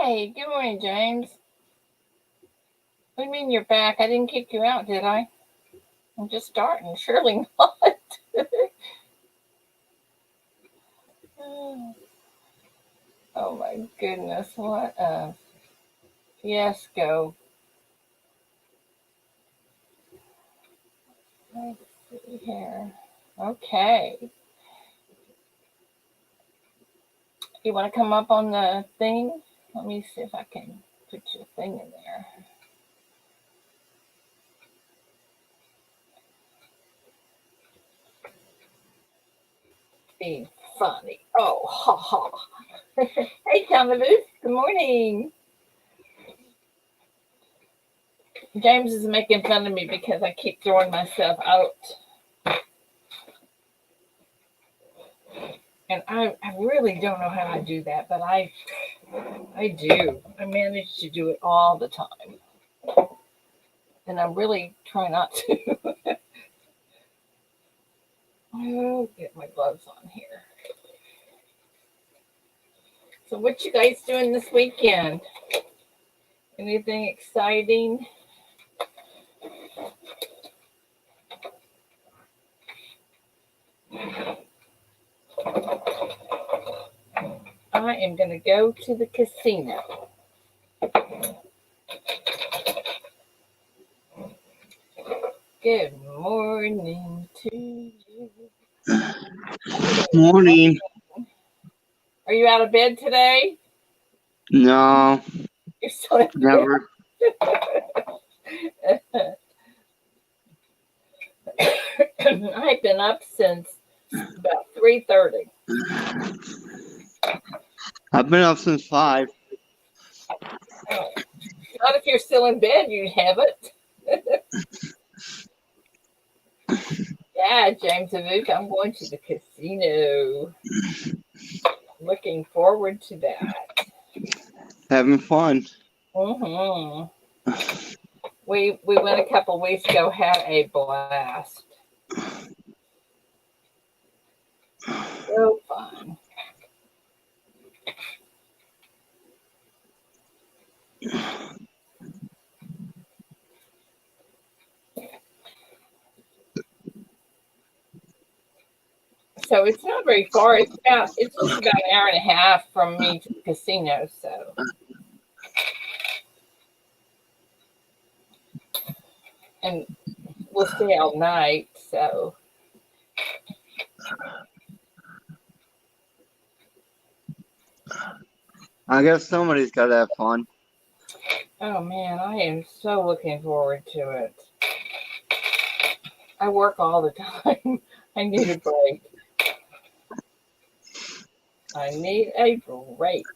Hey, good morning, James. What do you mean you're back? I didn't kick you out, did I? I'm just starting. Surely not. Oh my goodness, what a fiasco. Let's see here. Okay. You want to come up on the thing? Let me see if I can put your thing in there. Be funny. Oh, ha ha. Hey, Thomas. Good morning. James is making fun of me because I keep throwing myself out. And I really don't know how I do that, but I do. I manage to do it all the time. And I really try not to. I'll get my gloves on here. So what you guys doing this weekend? Anything exciting? I am going to go to the casino. Good morning to you. Morning. Are you out of bed today? No, You're still in never. bed? I've been up since about 3:30. I've been up since 5. Not if you're still in bed, you have it. Yeah, James and Luke, I'm going to the casino. Looking forward to that. Having fun. Mm-hmm. We went a couple weeks ago, had a blast. So fun. So it's not very far. It's just about an hour and a half from me to the casino. So and we'll stay all night. So I guess somebody's got to have fun. oh man, I am so looking forward to it. I work all the time. I need a break. I need a break.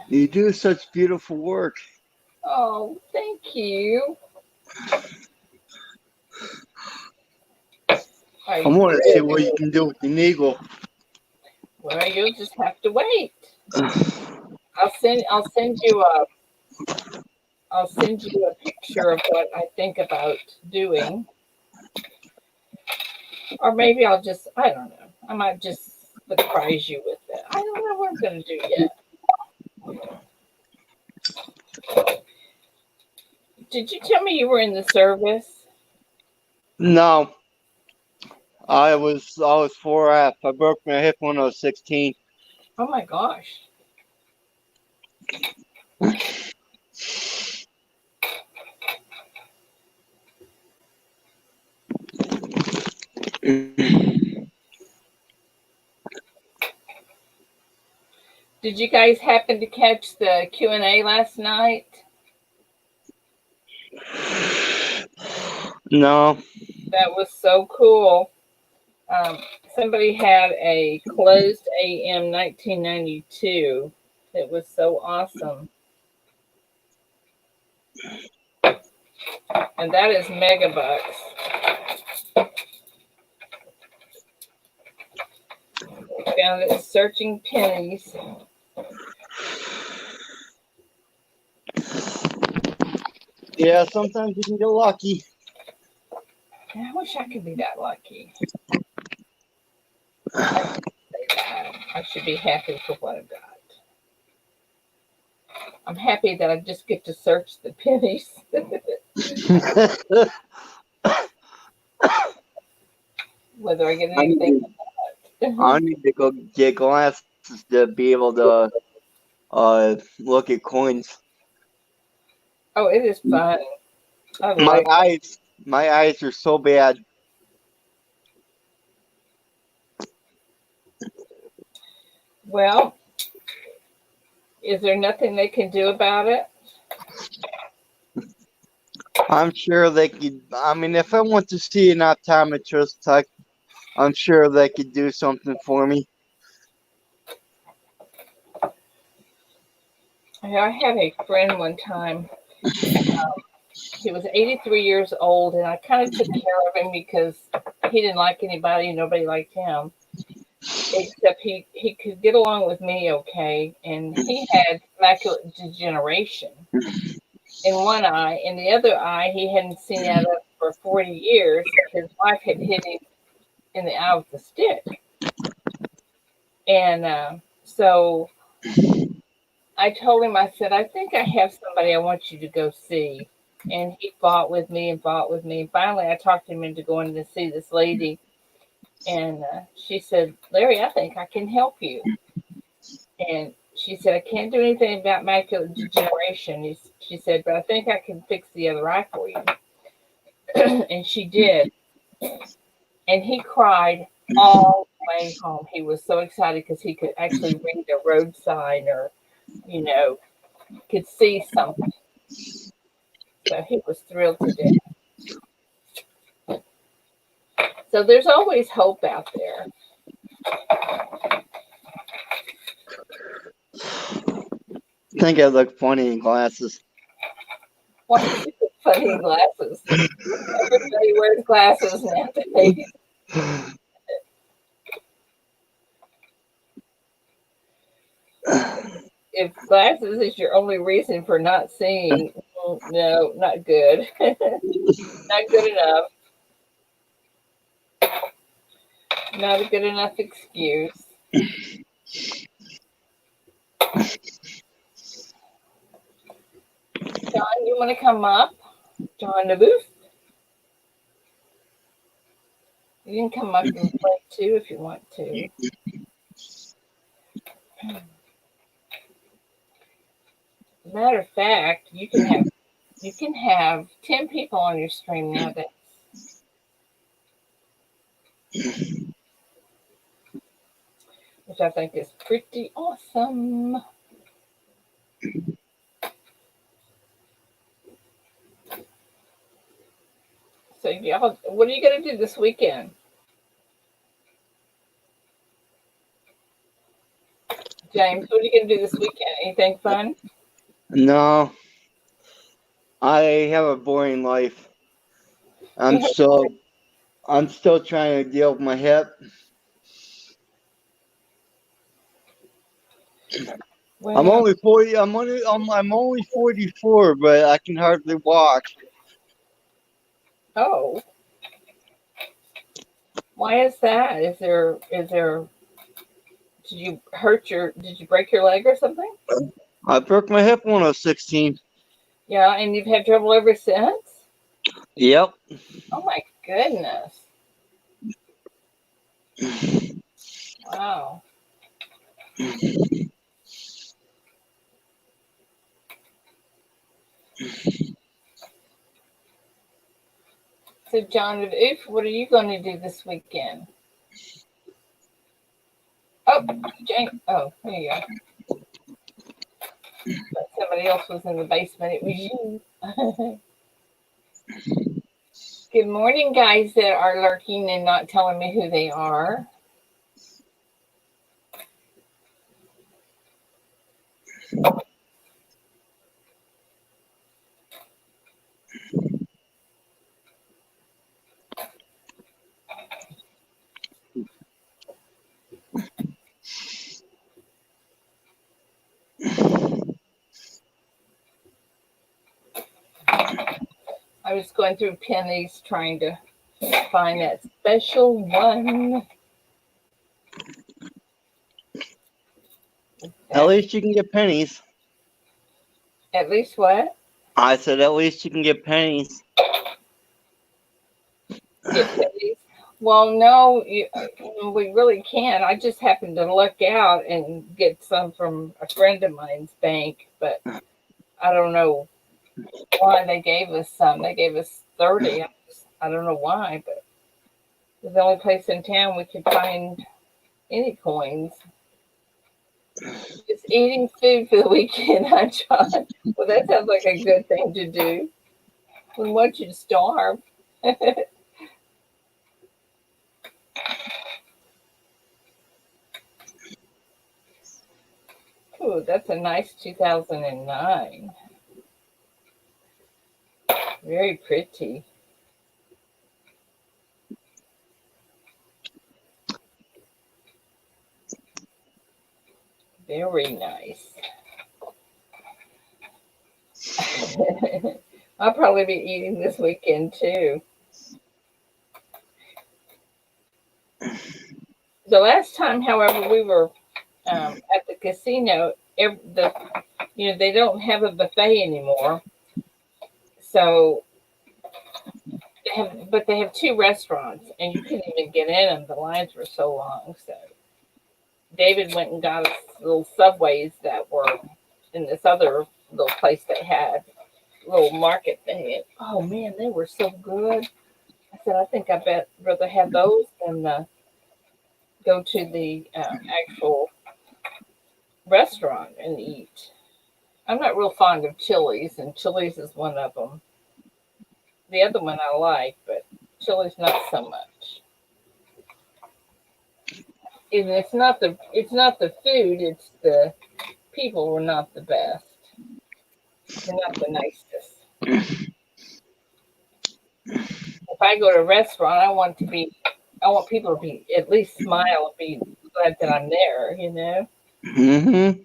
You do such beautiful work. Oh, thank you. I I want to see what you really, can do with the eagle. well, you'll just have to wait. I'll send you a picture of what I think about doing. Or maybe I don't know. I might just surprise you with it. I don't know what I'm going to do yet. Did you tell me you were in the service? No, I was 4F. I broke my hip when I was 16. Oh my gosh. Did you guys happen to catch the Q&A last night? No. That was so cool. Um, Somebody had a closed AM 1992. It was so awesome. And that is megabucks. Found it searching pennies. Yeah, sometimes you can get lucky. I wish I could be that lucky. I should be happy for what I've got. I'm happy that I just get to search the pennies. Whether I get I need anything. I need to go get glasses to be able to look at coins. Oh, it is fun. I My like. eyes my eyes are so bad. Well, is there nothing they can do about it? I'm sure they could. I mean, if I want to see an optometrist, I'm sure they could do something for me. I had a friend one time. He was 83 years old, and I kind of took care of him because he didn't like anybody, and nobody liked him. Except he could get along with me okay, and he had macular degeneration in one eye. In the other eye, he hadn't seen out of for 40 years. His wife had hit him in the eye with a stick. And so I told him, I said, I think I have somebody I want you to go see. And he fought with me and fought with me. And finally, I talked him into going to see this lady. And she said, Larry, I think I can help you. And she said, I can't do anything about macular degeneration. She said, but I think I can fix the other eye for you. And she did. And he cried all the way home. He was so excited because he could actually read a road sign or, you know, could see something. So he was thrilled to death. So there's always hope out there. I think I look funny in glasses. Why do you put funny glasses? Everybody wears glasses nowadays. If glasses is your only reason for not seeing, no, not good. Not good enough. Not a good enough excuse. John, you want to come up? John the booth? You can come up and play too if you want to. Matter of fact, you can have 10 people on your stream nowadays. Which I think is pretty awesome. So y'all, what are you gonna do this weekend? James, what are you gonna do this weekend? Anything fun? No, I have a boring life. I'm still trying to deal with my hip. Well, I'm only 40. I'm only 44, but I can hardly walk. oh, why is that? Did you break your leg or something? I broke my hip when I was 16. Yeah, and you've had trouble ever since? Yep. Oh my goodness. Wow. So John, what are you going to do this weekend? Oh, James. Oh, there you go. But somebody else was in the basement. It was you. Good morning, guys that are lurking and not telling me who they are. I was going through pennies trying to find that special one. At least you can get pennies. At least what? I said at least you can get pennies. Get pennies? Well, no, we really can't. I just happened to luck out and get some from a friend of mine's bank, but I don't know why they gave us some. They gave us 30. I don't know why, but it's the only place in town we could find any coins. Just eating food for the weekend, huh, John? Well, that sounds like a good thing to do. We want you to starve. Ooh, that's a nice 2009. Very pretty. Very nice. I'll probably be eating this weekend too. The last time, however, we were at the casino, they don't have a buffet anymore. So they have two restaurants, and you couldn't even get in them. The lines were so long. So David went and got us little Subways that were in this other little place they had, little market they had. Oh man, they were so good. I said, I think I bet rather have those than go to the actual restaurant and eat. I'm not real fond of Chili's, and Chili's is one of them. The other one I like, but Chili's not so much. And it's not the food, it's the people were not the best. They're not the nicest. If I go to a restaurant, I want people to be at least smile and be glad that I'm there, you know? Mm-hmm.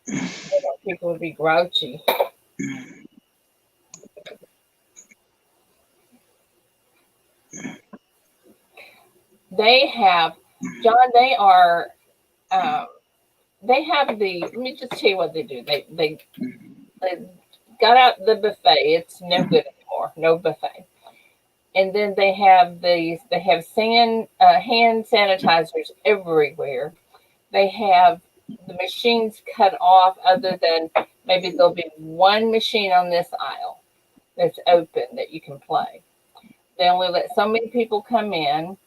I want people to be grouchy. They have, John, they have let me just tell you what they do. They got out the buffet. It's no good anymore. No buffet. And then they have hand sanitizers everywhere. They have the machines cut off, other than maybe there'll be one machine on this aisle that's open that you can play. They only let so many people come in.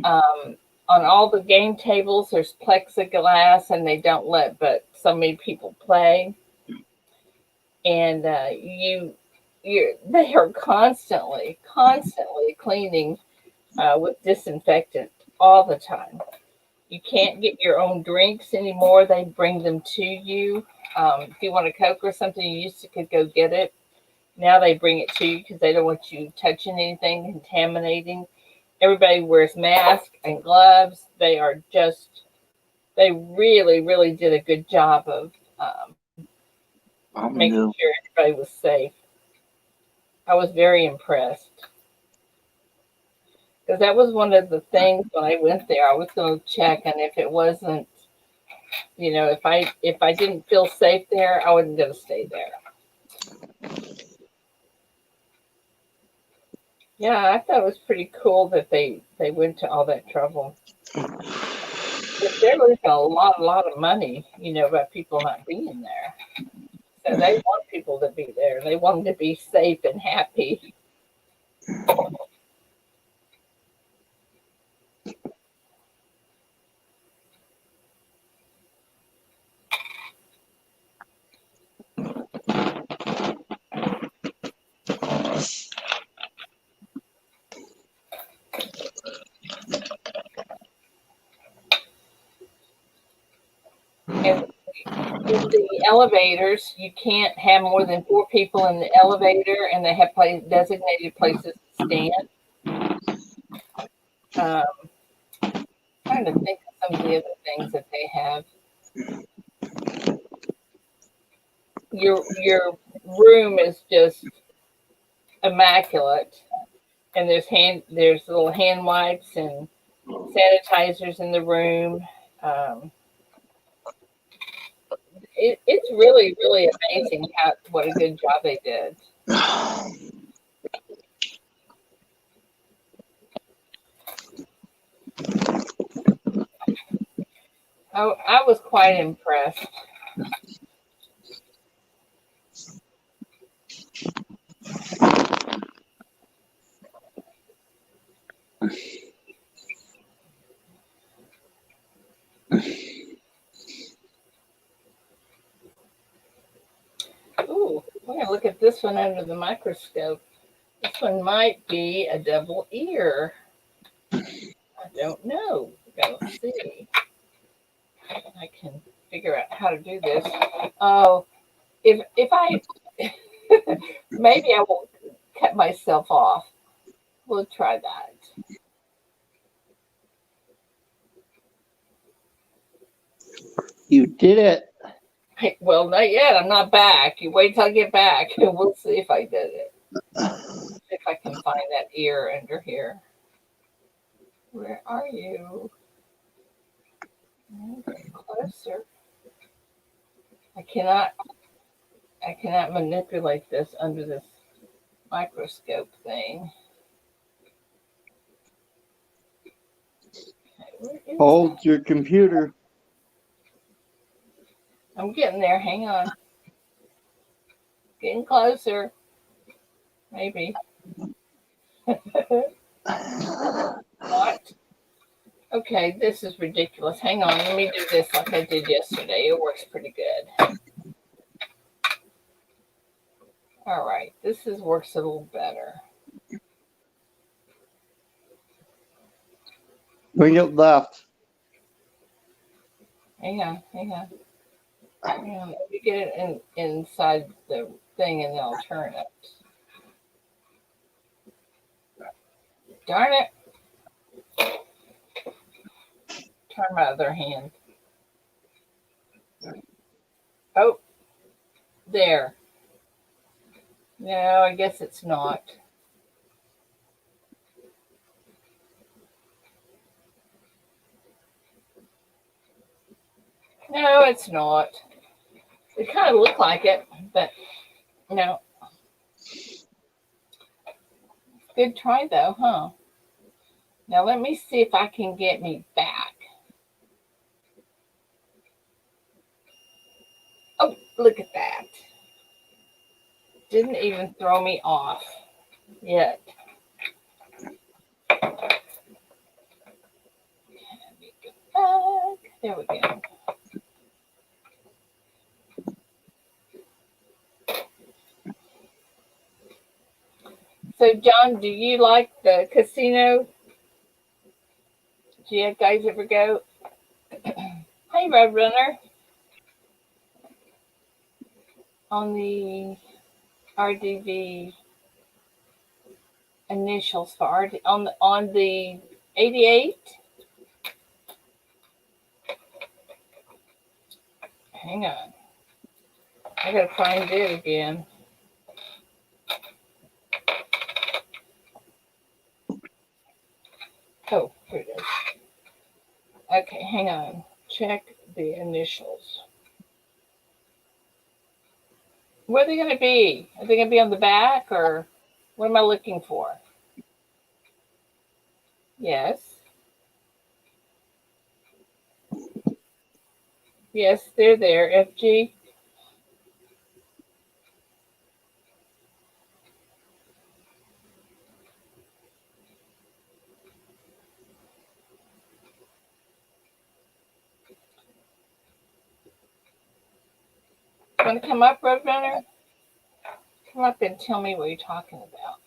On all the game tables, there's plexiglass, and they don't let but so many people play. And they are constantly cleaning with disinfectant all the time. You can't get your own drinks anymore. They bring them to you. If you want a Coke or something, you used to could go get it. Now they bring it to you because they don't want you touching anything, contaminating. Everybody wears masks and gloves. They really, really did a good job of making sure everybody was safe. I was very impressed because that was one of the things when I went there. I was going to check, and if it wasn't, if I didn't feel safe there, I wasn't going to stay there. Yeah, I thought it was pretty cool that they went to all that trouble. But they're losing a lot of money, by people not being there. So they want people to be there. They want them to be safe and happy. And in the elevators, you can't have more than 4 people in the elevator, and they have designated places to stand. Trying to think of some of the other things that they have. Your room is just immaculate, and there's little hand wipes and sanitizers in the room. It's really, really amazing what a good job they did. I was quite impressed. Ooh, we're gonna look at this one under the microscope. This one might be a double ear. I don't know. Let's see. I can figure out how to do this. Oh, if I maybe I won't cut myself off. We'll try that. You did it. Hey, well, not yet. I'm not back. You wait till I get back, and we'll see if I did it. See if I can find that ear under here. Where are you? Get closer. I cannot manipulate this under this microscope thing. Okay, Hold your computer. I'm getting there. Hang on. Getting closer. Maybe. What? Okay, this is ridiculous. Hang on. Let me do this like I did yesterday. It works pretty good. All right. Works a little better. Bring it left. Hang on. Let me get it inside the thing and then I'll turn it. Darn it. Turn my other hand. Oh, there. No, I guess it's not. No, it's not. It kind of looked like it, but no. Good try though, huh? Now let me see if I can get me back. Oh, look at that. Didn't even throw me off yet. There we go. So, John, do you like the casino? Do you guys ever go? Hey, Roadrunner. On the RDV initials for RD on the 88. Hang on. I gotta find it again. Oh, here it is. Okay, hang on. Check the initials. Where are they going to be? Are they going to be on the back or what am I looking for? Yes. Yes, they're there. FG. Want to come up, Roadrunner? Come up and tell me what you're talking about.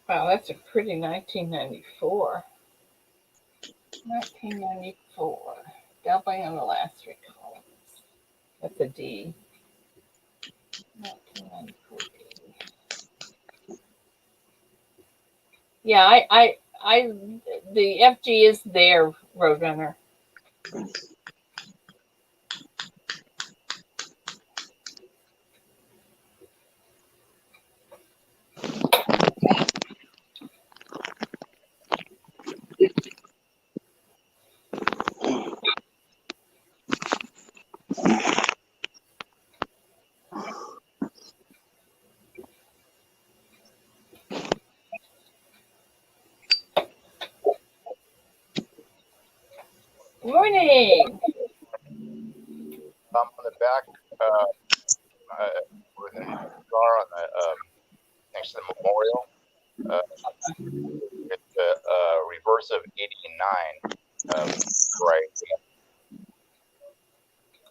Wow, that's a pretty 1994. 1994. Doubling on the last three columns. That's a D. 1994 D. Yeah, the FG is there, Roadrunner. Morning. On the back with a star on the next to the memorial. It's the reverse of 89. Right.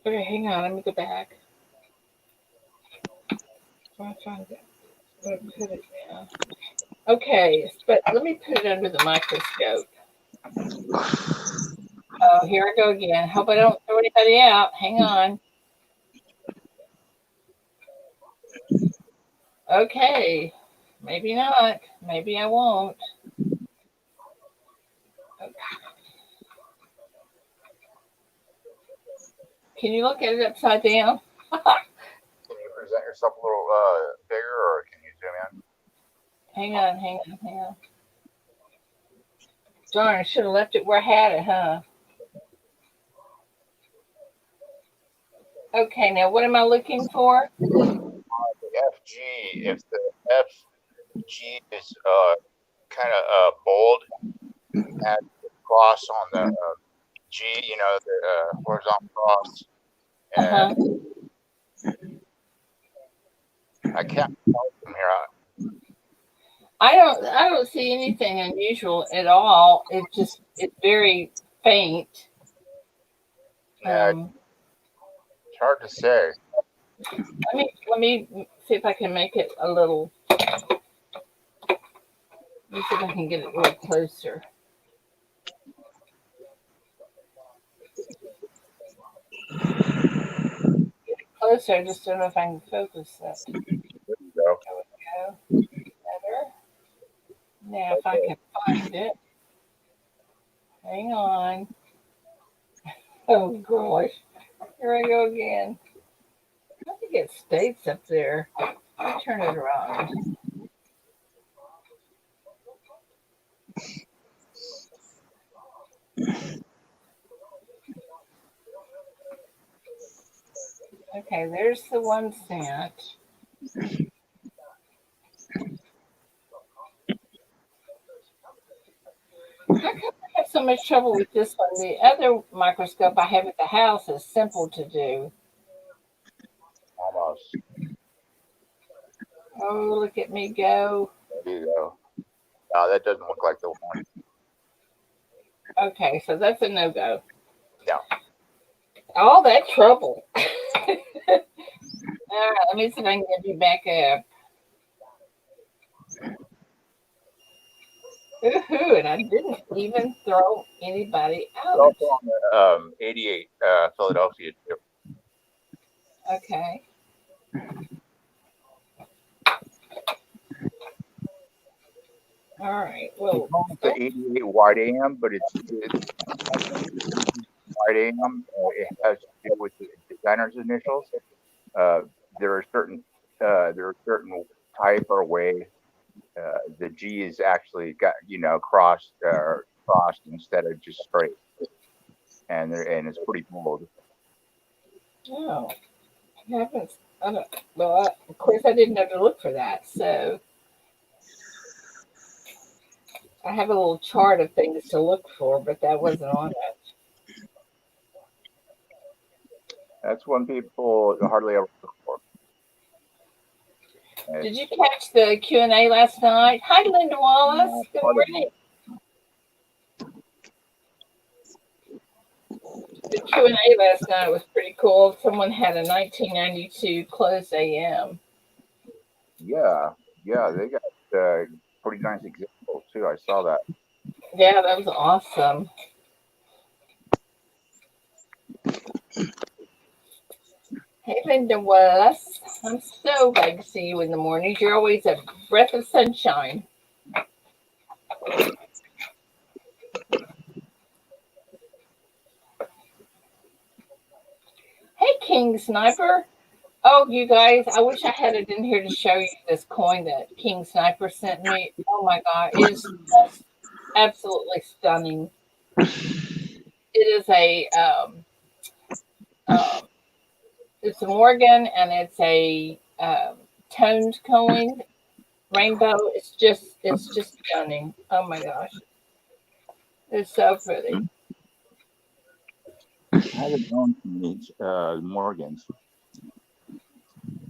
Okay, hang on. Let me go back. I'm trying to put it down. Okay, but let me put it under the microscope. Oh, here I go again. Hope I don't throw anybody out. Hang on. Okay, maybe not. Maybe I won't. Okay. Can you look at it upside down? Can you present yourself a little bigger, or can you zoom in? Hang on. Darn, I should have left it where I had it, huh? Okay, now what am I looking for? The FG, if the FG is kind of bold, add the cross on the G, the horizontal cross. And I can't tell from here. I don't see anything unusual at all. It's very faint. Yeah, it's hard to say. Let me see if I can make it a little. Let me see if I can get it a little closer. Get it closer. I just don't know if I can focus that. There you go. There we go. Better. Now, if I can find it. Hang on. Oh gosh. Here I go again. I think it stays up there. Let me turn it around. Okay, there's the 1 cent. How come I have so much trouble with this one? The other microscope I have at the house is simple to do. Almost. Oh, look at me go. There you go. No, that doesn't look like the one. Okay, so that's a no-go. No. All that trouble. All right, let me see if I can get you back up. Woohoo, and I didn't even throw anybody out. Also on the 88 Philadelphia too. Okay. All right. Well, it's the 88 wide AM, but it's wide AM. It has to do with the designer's initials. There are certain type or way the G is actually got crossed instead of just straight, and it's pretty bold. oh, I haven't. Well, of course, I didn't know to look for that. So I have a little chart of things to look for, but that wasn't on it. That's one people hardly ever look for. Did you catch the Q&A last night? Hi, Linda Wallace. Good morning. The Q&A last night was pretty cool. Someone had a 1992 closed AM. Yeah, they got pretty nice examples too. I saw that. Yeah, that was awesome. Hey, Linda Wallace. I'm so glad to see you in the mornings. You're always a breath of sunshine. Hey, King Sniper. Oh, you guys, I wish I had it in here to show you this coin that King Sniper sent me. Oh my God, it is just absolutely stunning. It is it's a Morgan, and it's a toned coin, rainbow. It's just stunning. Oh my gosh, it's so pretty. I haven't known these Morgans.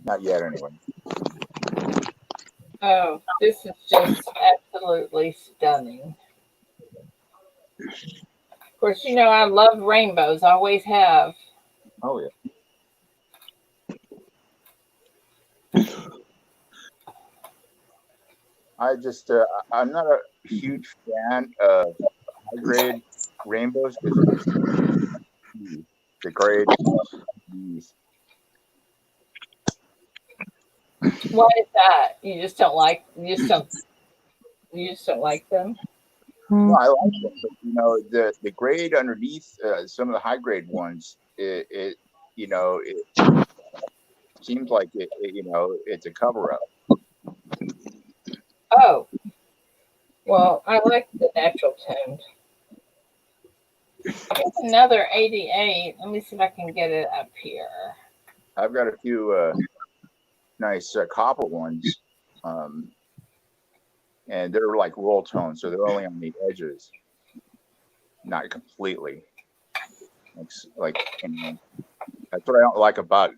Not yet, anyway. Oh, this is just absolutely stunning. Of course, you know I love rainbows. Always have. Oh yeah. I'm not a huge fan of high grade rainbows because the grade. Why is that? You just don't like. You just don't like them. No, I like them, but the grade underneath some of the high grade ones, it seems like it's a cover up. Oh, well, I like the natural toned. Here's another 88. Let me see if I can get it up here. I've got a few nice copper ones, and they're like roll tone, so they're only on the edges, not completely. Like that's what I don't like about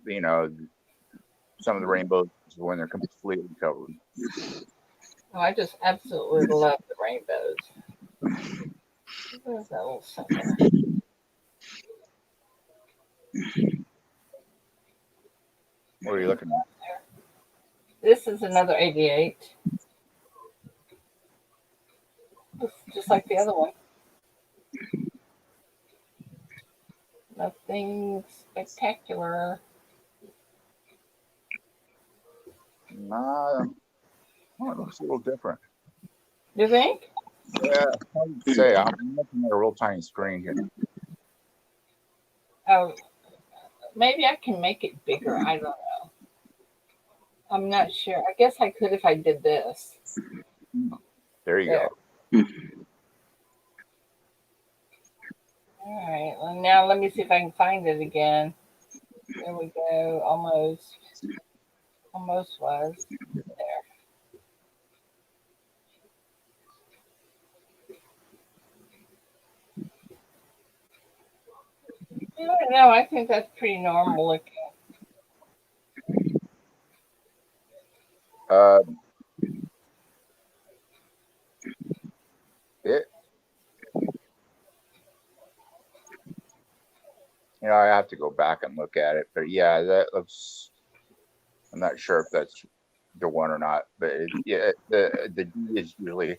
some of the rainbows when they're completely covered. Oh, I just absolutely love the rainbows. Where's that little symbol? What are you looking at? This is another 88. Looks just like the other one. Nothing spectacular. Oh, it looks a little different. You think? Yeah, I would say I'm looking at a real tiny screen here. Oh, maybe I can make it bigger. I don't know. I'm not sure. I guess I could if I did this. There you There. go. All right. Well, now let me see if I can find it again. There we go. Almost. Almost was. There. I don't know. I think that's pretty normal looking. It. I have to go back and look at it, but yeah, that looks. I'm not sure if that's the one or not, but the D is usually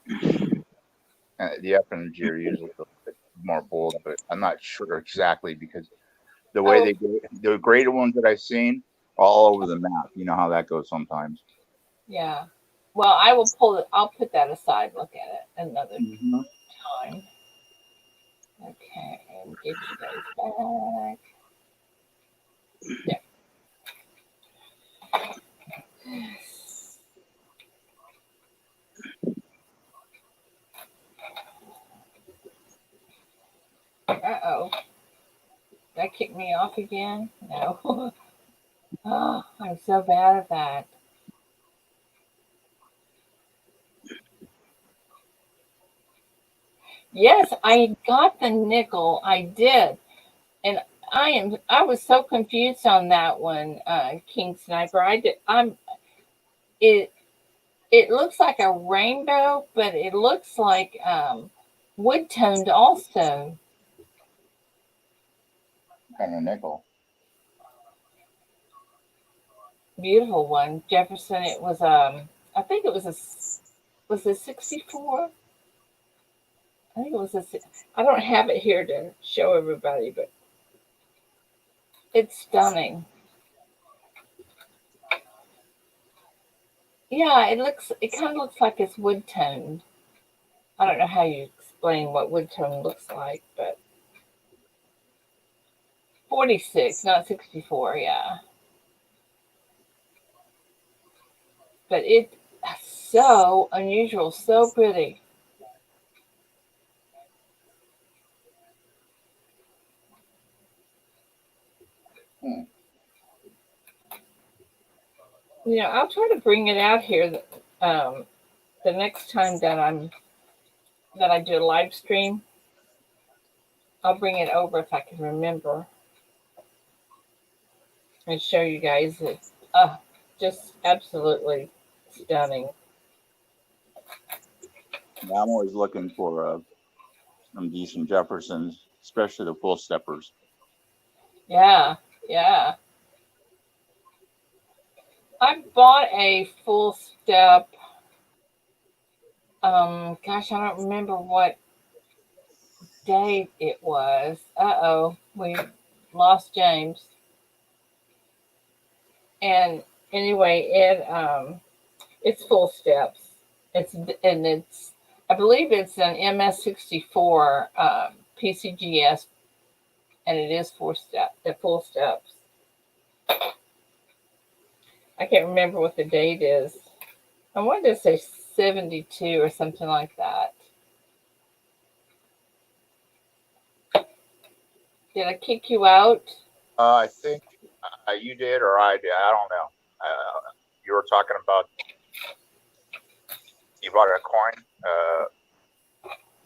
the F and the G are usually a little bit more bold, but I'm not sure exactly because the way the graded ones that I've seen all over the map. You know how that goes sometimes. Yeah. Well, I will pull it. I'll put that aside. Look at it another time. Okay, and get you guys back. There. Uh-oh. That kicked me off again? No. Oh, I'm so bad at that. Yes, I got the nickel. I did. And I was so confused on that one, King Sniper. It it looks like a rainbow, but it looks like wood toned also. And a nickel. Beautiful one. Jefferson, it was I think it was was it 64? I think it was I don't have it here to show everybody, but it's stunning. Yeah, it kind of looks like it's wood toned. I don't know how you explain what wood tone looks like, but 46, not 64, yeah. But it's so unusual, so pretty. I'll try to bring it out here the next time that I do a live stream. I'll bring it over if I can remember and show you guys. It's just absolutely stunning. Yeah, I'm always looking for some decent Jeffersons, especially the full steppers. Yeah, yeah. I bought a full step. Gosh, I don't remember what day it was. We lost James. And anyway, it's full steps. It's I believe it's an MS64 PCGS, and it is the full steps. I can't remember what the date is. I wanted to say 72 or something like that. Did I kick you out? I think you did or I did. I don't know. You were talking about you bought a coin.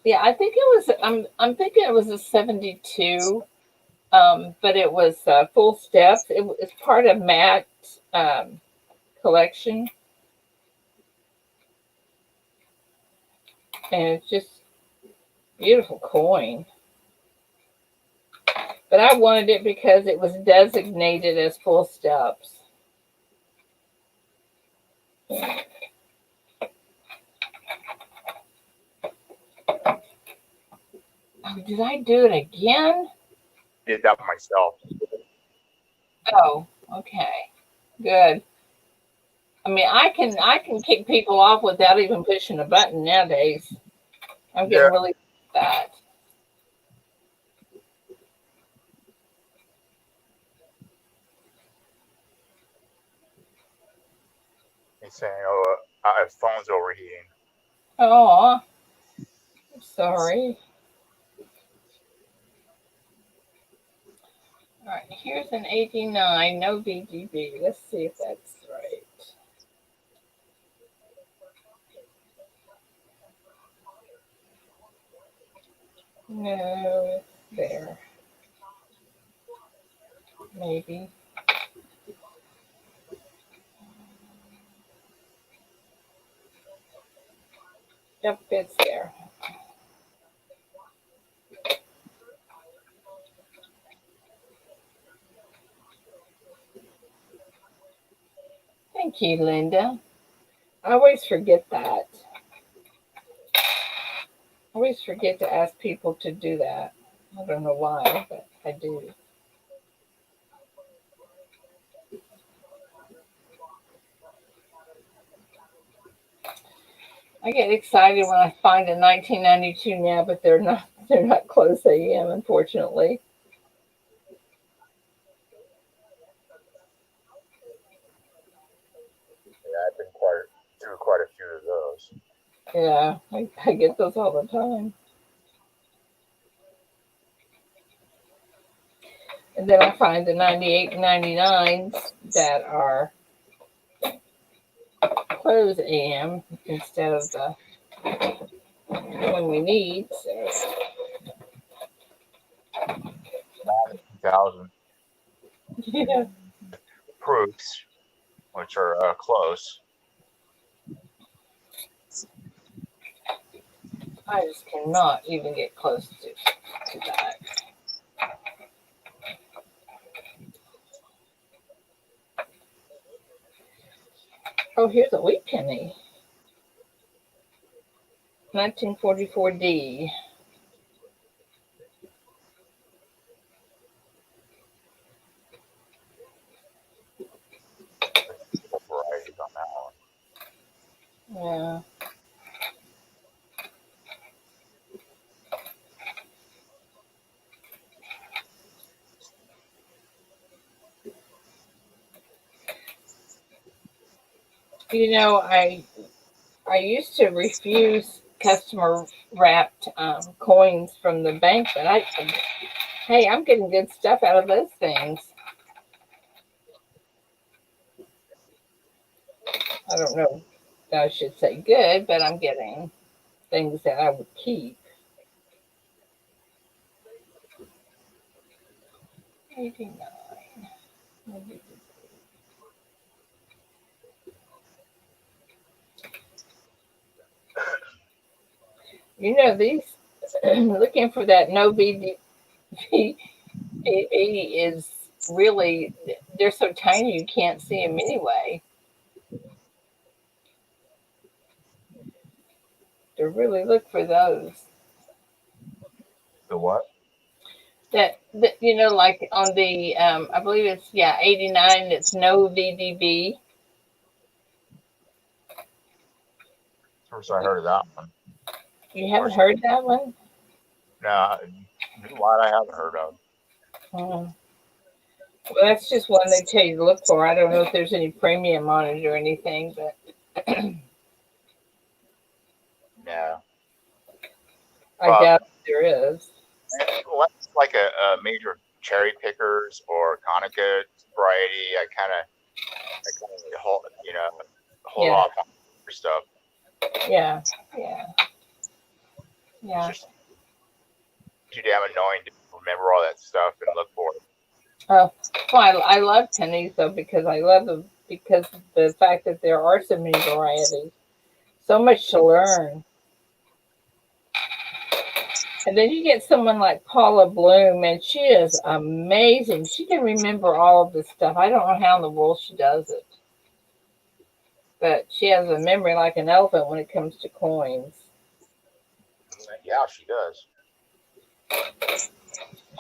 Yeah, I think it was. I'm thinking it was a 72, but it was full steps. It's part of Matt's collection, and it's just beautiful coin. But I wanted it because it was designated as full steps. Oh, did I do it again? Did that myself. Oh, okay, good. I mean, I can kick people off without even pushing a button nowadays. I'm getting really good at that. He's saying, "Oh, his phone's overheating." Oh, I'm sorry. All right, here's an 89, no VGB. Let's see if that's right. No, it's there. Maybe. Yep, it's there. Thank you, Linda. I always forget that. I always forget to ask people to do that. I don't know why, but I do. I get excited when I find a 1992 now, but they're not close AM, unfortunately. Yeah, I've been through quite a few of those. Yeah, I get those all the time. And then I find the 98 and 99s that are close AM instead of the one we need. So 2000 yeah, proofs, which are close. I just cannot even get close to that. Oh, here's a wheat penny. 1944D. Varieties on that one. Yeah. You know, I used to refuse customer wrapped coins from the bank, but hey, I'm getting good stuff out of those things. I don't know if I should say good, but I'm getting things that I would keep. 89. You know, these looking for that no VDP is really, they're so tiny you can't see them anyway. To really look for those. The what? That you know, like on the I believe it's 89. It's no VDB. First I heard of that one. You haven't heard that one? No, new one I haven't heard of. Oh. Well, that's just one they tell you to look for. I don't know if there's any premium on it or anything, but Yeah. I doubt there is. Well, that's like a major cherry pickers or Konica variety. I kind of hold, hold Yeah. off on stuff. Yeah. It's just too damn annoying to remember all that stuff and look for it. Oh, well, I love tennies though because I love them because of the fact that there are so many varieties, so much to learn. And then you get someone like Paula Bloom, and she is amazing. She can remember all of this stuff. I don't know how in the world she does it, but she has a memory like an elephant when it comes to coins. Yeah, she does.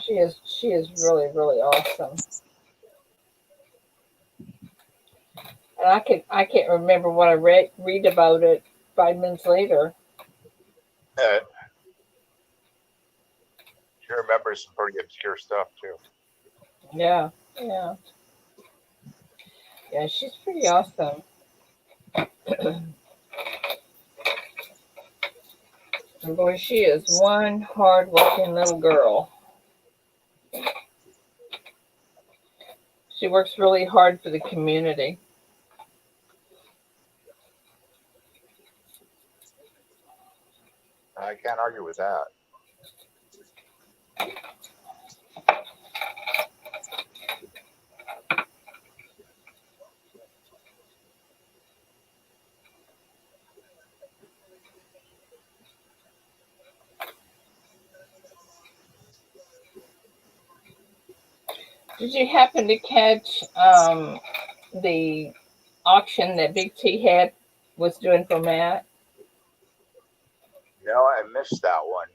She is really, really awesome. And I can't remember what I read about it 5 minutes later. She remembers some pretty obscure stuff too. Yeah. Yeah, she's pretty awesome. And boy, she is one hard-working little girl. She works really hard for the community. I can't argue with that. Did you happen to catch the auction that Big T was doing for Matt? No, I missed that one.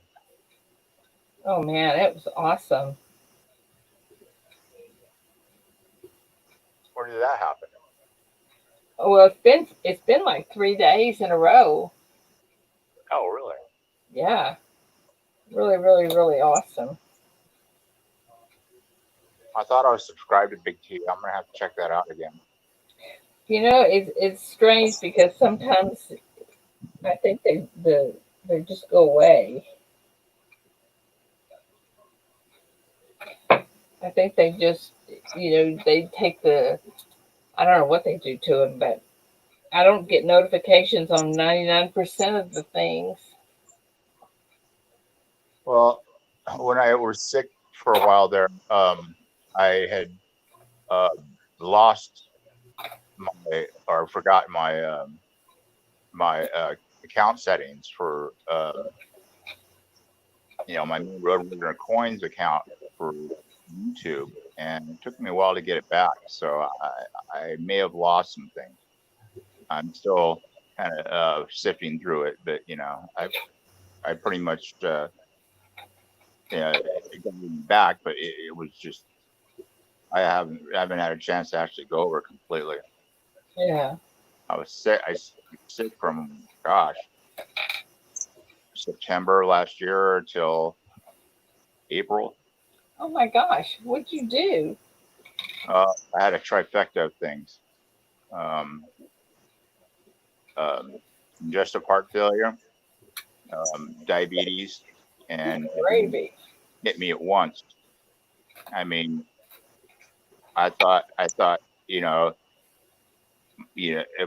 Oh man, it was awesome. Where did that happen? Oh, well, it's been like 3 days in a row. Oh, really? Yeah, really, really, really awesome. I thought I was subscribed to Big T. I'm gonna have to check that out again. You know, it's strange because sometimes I think they just go away. I think they just, they take I don't know what they do to them, but I don't get notifications on 99% of the things. Well, when I was sick for a while there, I had lost forgot my account settings for my Roadrunner Coins account for YouTube, and it took me a while to get it back. So I may have lost some things. I'm still kind of sifting through it, but I pretty much it got me back, but it was just I haven't had a chance to actually go over it completely. Yeah. I was sick. I was sick from September last year till April. Oh my gosh, what'd you do? I had a trifecta of things. Congestive heart failure, diabetes, and Gravy. hit me at once. I mean, I thought,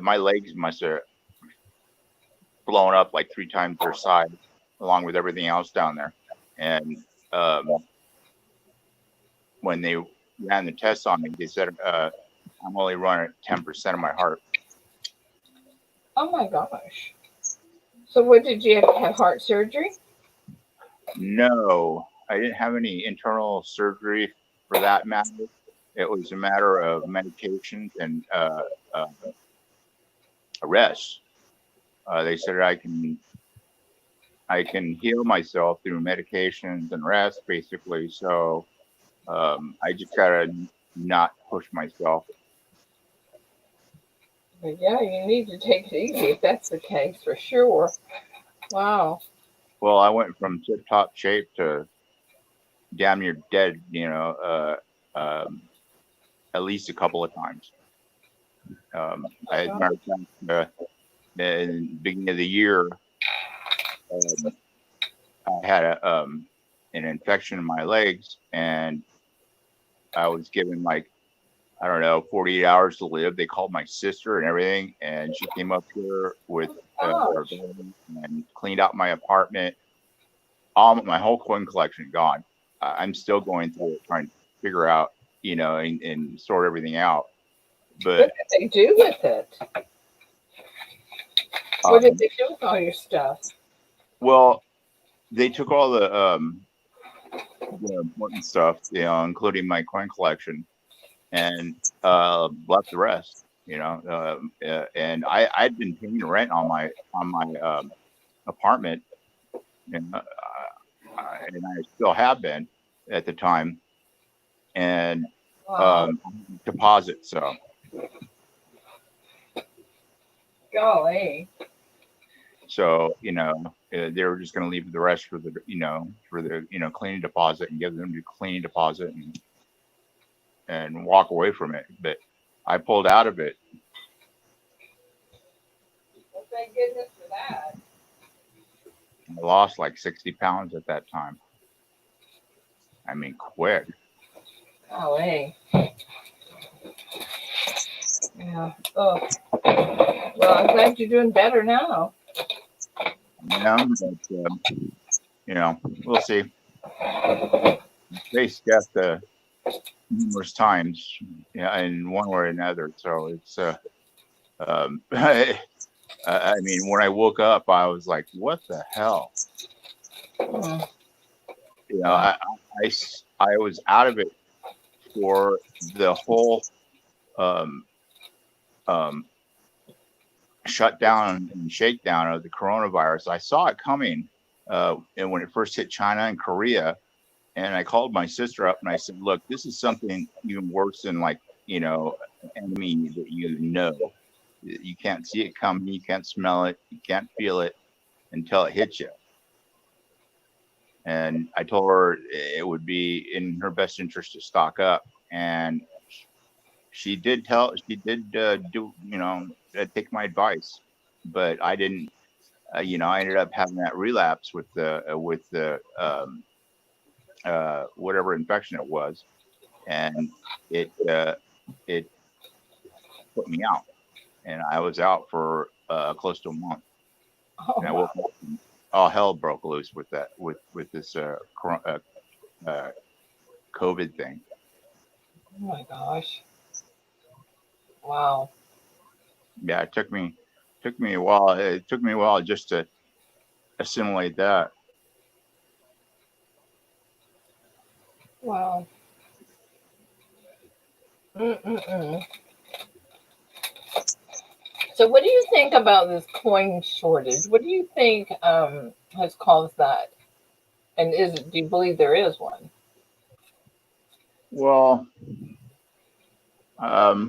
my legs must have blown up like 3 times their size, along with everything else down there. And when they ran the tests on me. They said I'm only running at 10% of my heart. Oh my gosh. So what did you have heart surgery? No, I didn't have any internal surgery for that matter. It was a matter of medications and rest. They said I can heal myself through medications and rest, basically. So I just gotta not push myself. But yeah, you need to take it easy if that's the case for sure. Wow. Well, I went from tip top shape to damn near dead, at least a couple of times. As a matter of fact, in the beginning of the year, I had an infection in my legs, and I was given like, I don't know, 48 hours to live. They called my sister and everything, and she came up here with her Gosh. and cleaned out my apartment. All my whole coin collection gone. I'm still going through it, trying to figure out, and sort everything out. What But did they do with it? What did they do with all your stuff? well, they took all the important stuff, including my coin collection, and left the rest. And I'd been paying rent on my apartment, and and I still have been at the time, and Wow. deposit. So Golly. they were just going to leave the rest for the cleaning deposit and give them the cleaning deposit and walk away from it. But I pulled out of it. Well, thank goodness for that. I lost like 60 pounds at that time. I mean, quick. Golly. Yeah. Oh. Well, I'm glad you're doing better now. But, we'll see. Faced death numerous times, in one way or another. So it's I mean, when I woke up, I was like, "What the hell?" Hmm. I was out of it for the whole um, um, shutdown and shakedown of the coronavirus. I saw it coming, and when it first hit China and Korea, and I called my sister up and I said, "Look, this is something even worse than like an enemy that you can't see it coming, you can't smell it, you can't feel it until it hits you." And I told her it would be in her best interest to stock up, and she did take my advice, but I didn't. I ended up having that relapse with the whatever infection it was, and it put me out, and I was out for close to a month. Oh, And I woke wow. up and all hell broke loose with this COVID thing. Oh my gosh. Wow. Yeah, it took me a while. It took me a while just to assimilate that. Wow. Mm-mm-mm. So, what do you think about this coin shortage? What do you think has caused that? And do you believe there is one? Well, I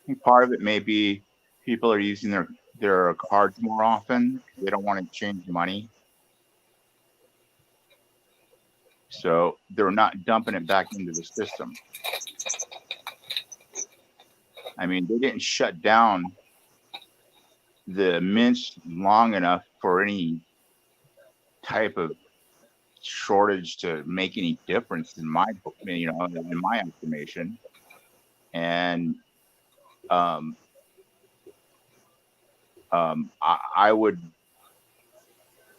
think part of it may be people are using their cards more often. They don't want to change money, so they're not dumping it back into the system. I mean, they didn't shut down the mints long enough for any type of shortage to make any difference in my estimation. And um, I would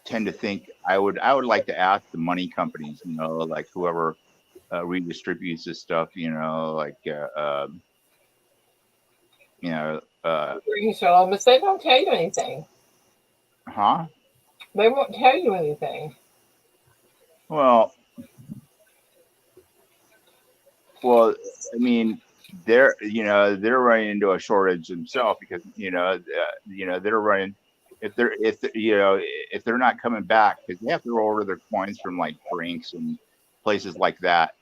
tend to think I would like to ask the money companies, like whoever redistributes this stuff. Like Rings are low, but they don't tell you anything. huh? They won't tell you anything. Well, I mean, they're running into a shortage themselves because they're running if they're not coming back because they have to order their coins from like Brinks and places like that.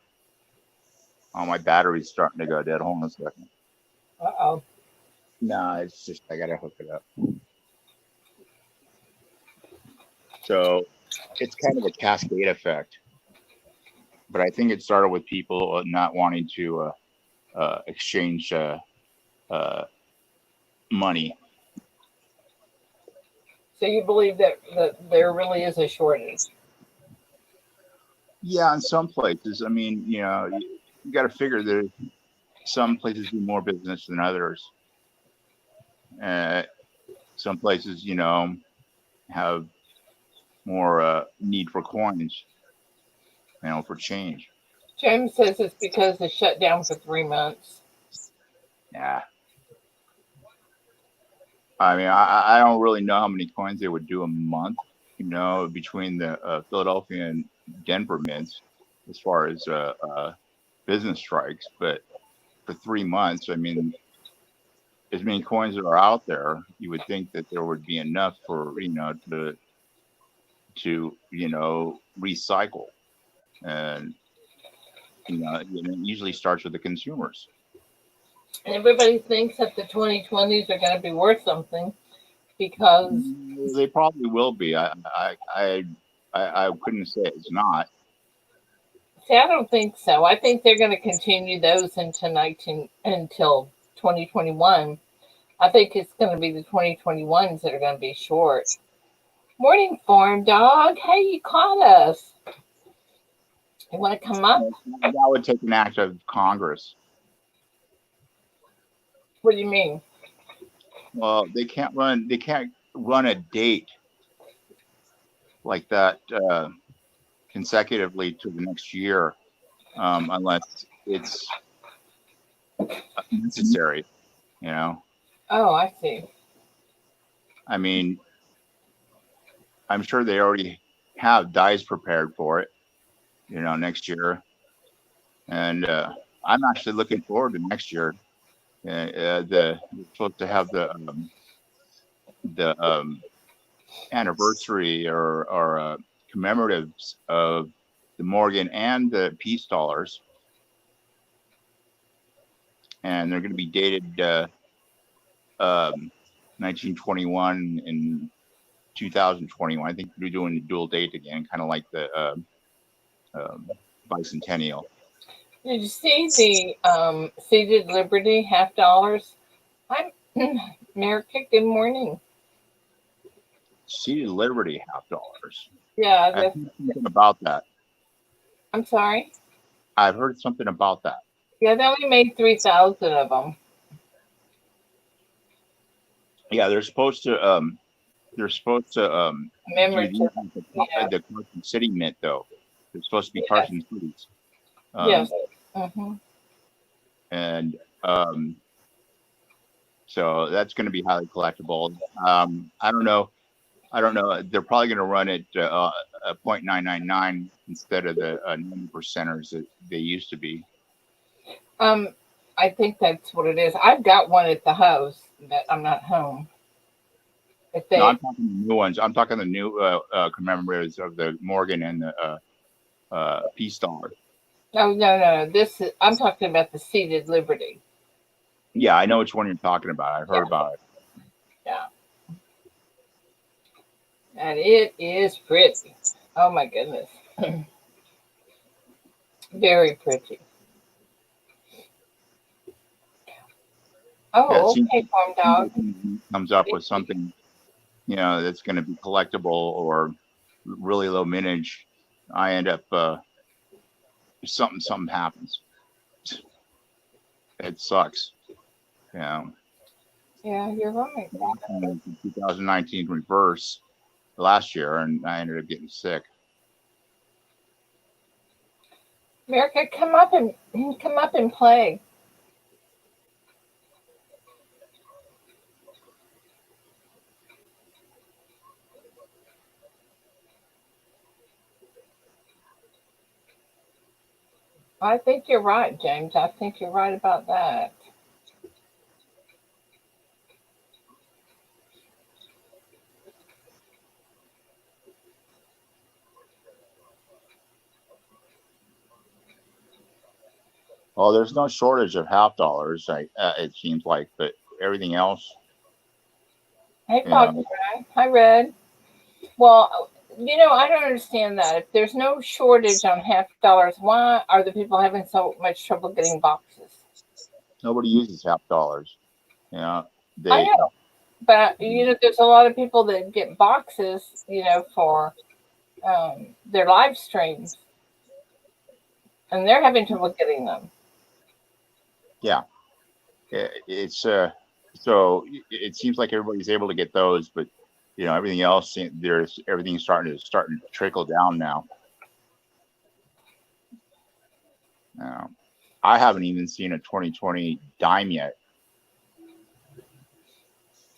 Oh, my battery's starting to go dead. Hold on a second. Uh-oh. No, it's just I gotta hook it up. So it's kind of a cascade effect, but I think it started with people not wanting to exchange money. So you believe that there really is a shortage? Yeah, in some places. I mean, you got to figure that some places do more business than others. Some places, have more need for coins, for change. James says it's because they shut down for 3 months. Yeah. I mean, I don't really know how many coins they would do a month, between the Philadelphia and Denver mints as far as business strikes. But for 3 months, I mean, as many coins that are out there, you would think that there would be enough for, to recycle. And, it usually starts with the consumers. And everybody thinks that the 2020s are going to be worth something because They probably will be. I couldn't say it's not. see, I don't think so. I think they're going to continue those until 2021. I think it's going to be the 2021s that are going to be short. Morning, Farm Dog. Hey, you caught us. You want to come up? That would take an act of Congress. What do you mean? Well, they can't run a date like that consecutively to the next year unless it's necessary. Oh, I see. I mean, I'm sure they already have dies prepared for it, next year. And I'm actually looking forward to next year. We're supposed to have the anniversary or commemoratives of the Morgan and the peace dollars, and they're going to be dated 1921 and 2021. I think we're doing a dual date again, kind of like the bicentennial. Did you see the seated Liberty $50? I'm America. Good morning. Seated Liberty $50. Yeah, I've heard something about that. I'm sorry. I've heard something about that. Yeah, they only made 3,000 of them. Yeah, they're supposed to do the Carson City Mint though. They're supposed to be Carson Cities. Yes. Mm-hmm. And so that's going to be highly collectible. I don't know. They're probably going to run it 0.999 instead of the 90%ers that they used to be. I think that's what it is. I've got one at the house, but I'm not home. No, I'm talking the new ones. I'm talking the new commemoratives of the Morgan and the Peace Dollar. No. I'm talking about the seated Liberty. Yeah, I know which one you're talking about. I've heard about it. Yeah. And it is pretty. Oh my goodness. Very pretty. Oh, okay, Farm Dog. Comes up with something, that's going to be collectible or really low mintage. I end up something happens. It sucks. Yeah, you're right. 2019 reverse last year, and I ended up getting sick. America, come up and play. I think you're right, James. I think you're right about that. Well, there's no shortage of half dollars. It seems like, but everything else, Hey, you Fox, know, hi, Red. Well, I don't understand that. If there's no shortage on $half, why are the people having so much trouble getting boxes? nobody uses half dollars. You know, I they know, but there's a lot of people that get boxes, for their live streams, and they're having trouble getting them. yeah, it's so it seems like everybody's able to get those, but everything else, everything's starting to trickle down now. I haven't even seen a 2020 dime yet.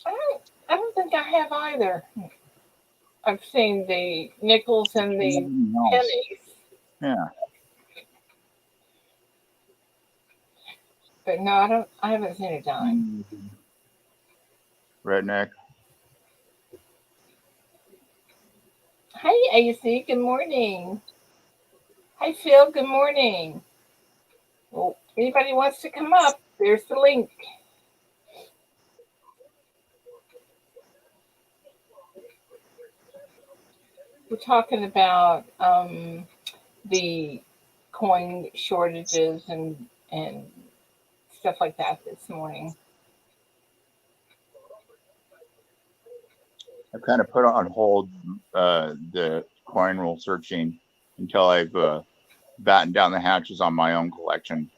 I don't think I have either. I've seen the nickels and the pennies, Yeah, but no, I haven't seen a dime. redneck. Hi, AC. Good morning. Hi, Phil. Good morning. Well, anybody wants to come up? There's the link. We're talking about the coin shortages and stuff like that this morning. I've kind of put on hold the coin roll searching until I've battened down the hatches on my own collection,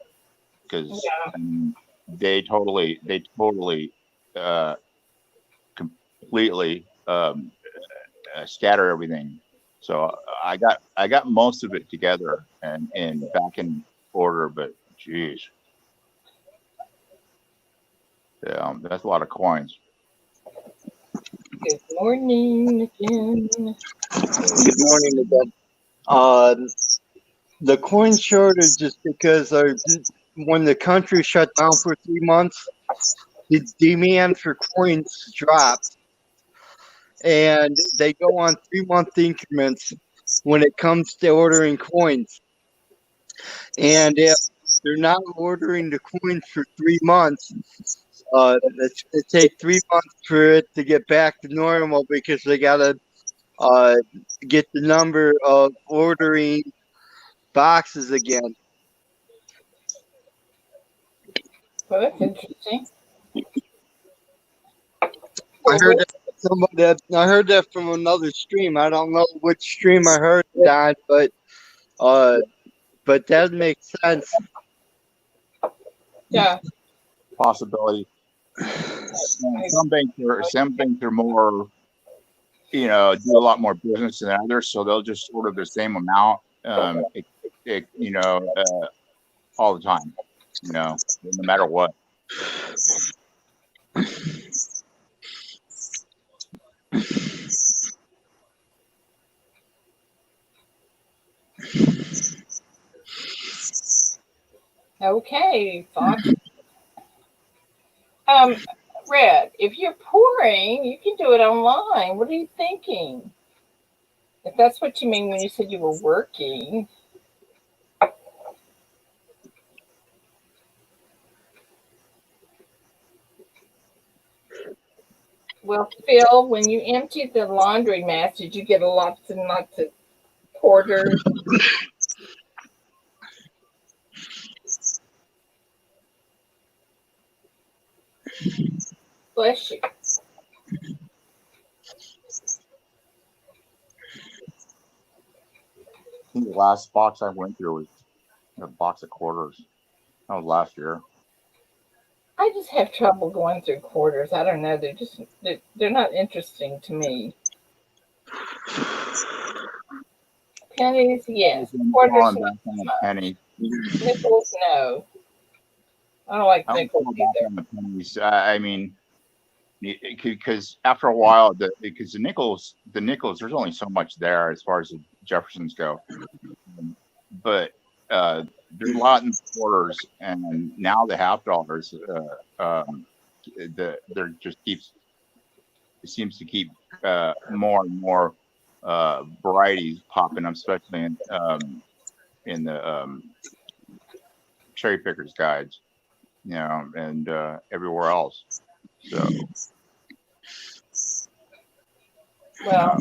because they totally completely scatter everything. So I got most of it together and back in order, but geez, yeah, that's a lot of coins. Good morning again. Good morning again. The coin shortage is because when the country shut down for 3 months, the demand for coins dropped, and they go on 3-month increments when it comes to ordering coins. And if they're not ordering the coins for 3 months, it takes 3 months for it to get back to normal, because they gotta get the number of ordering boxes again. Well, that's interesting. I heard that from another stream. I don't know which stream I heard it on, but that makes sense. Yeah. Possibility. Some banks are more, do a lot more business than others, so they'll just order the same amount, all the time, no matter what. Okay, Fox. Red, if you're pouring, you can do it online. What are you thinking? If that's what you mean when you said you were working. Well, Phil, when you emptied the laundry mat, did you get lots and lots of quarters? Bless you. I think the last box I went through was a box of quarters. That was last year. I just have trouble going through quarters. I don't know. They're not interesting to me. Pennies, yes. Quarters, Pennies. Nickels, no. I don't like I don't nickels feel bad either. on the pennies. I mean, because after a while, because the nickels, there's only so much there as far as the Jeffersons go. But there's a lot in the quarters, and now the half dollars. There just keeps. It seems to keep more and more varieties popping up, especially in the cherry pickers guides, and everywhere else. So, Well,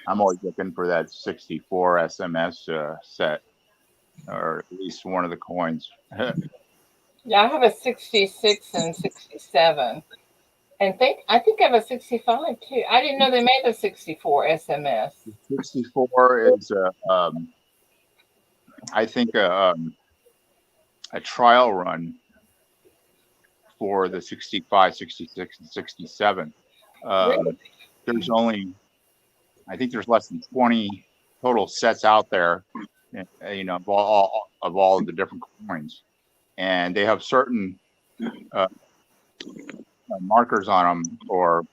I'm always looking for that 64 SMS set, or at least one of the coins. yeah, I have a 66 and 67. And I think I have a 65 too. I didn't know they made a 64 SMS. 64 is, I think, a trial run for the 65, 66, and 67. Really? There's only, I think there's less than 20 total sets out there, of all of the different coins, and they have certain markers on them, or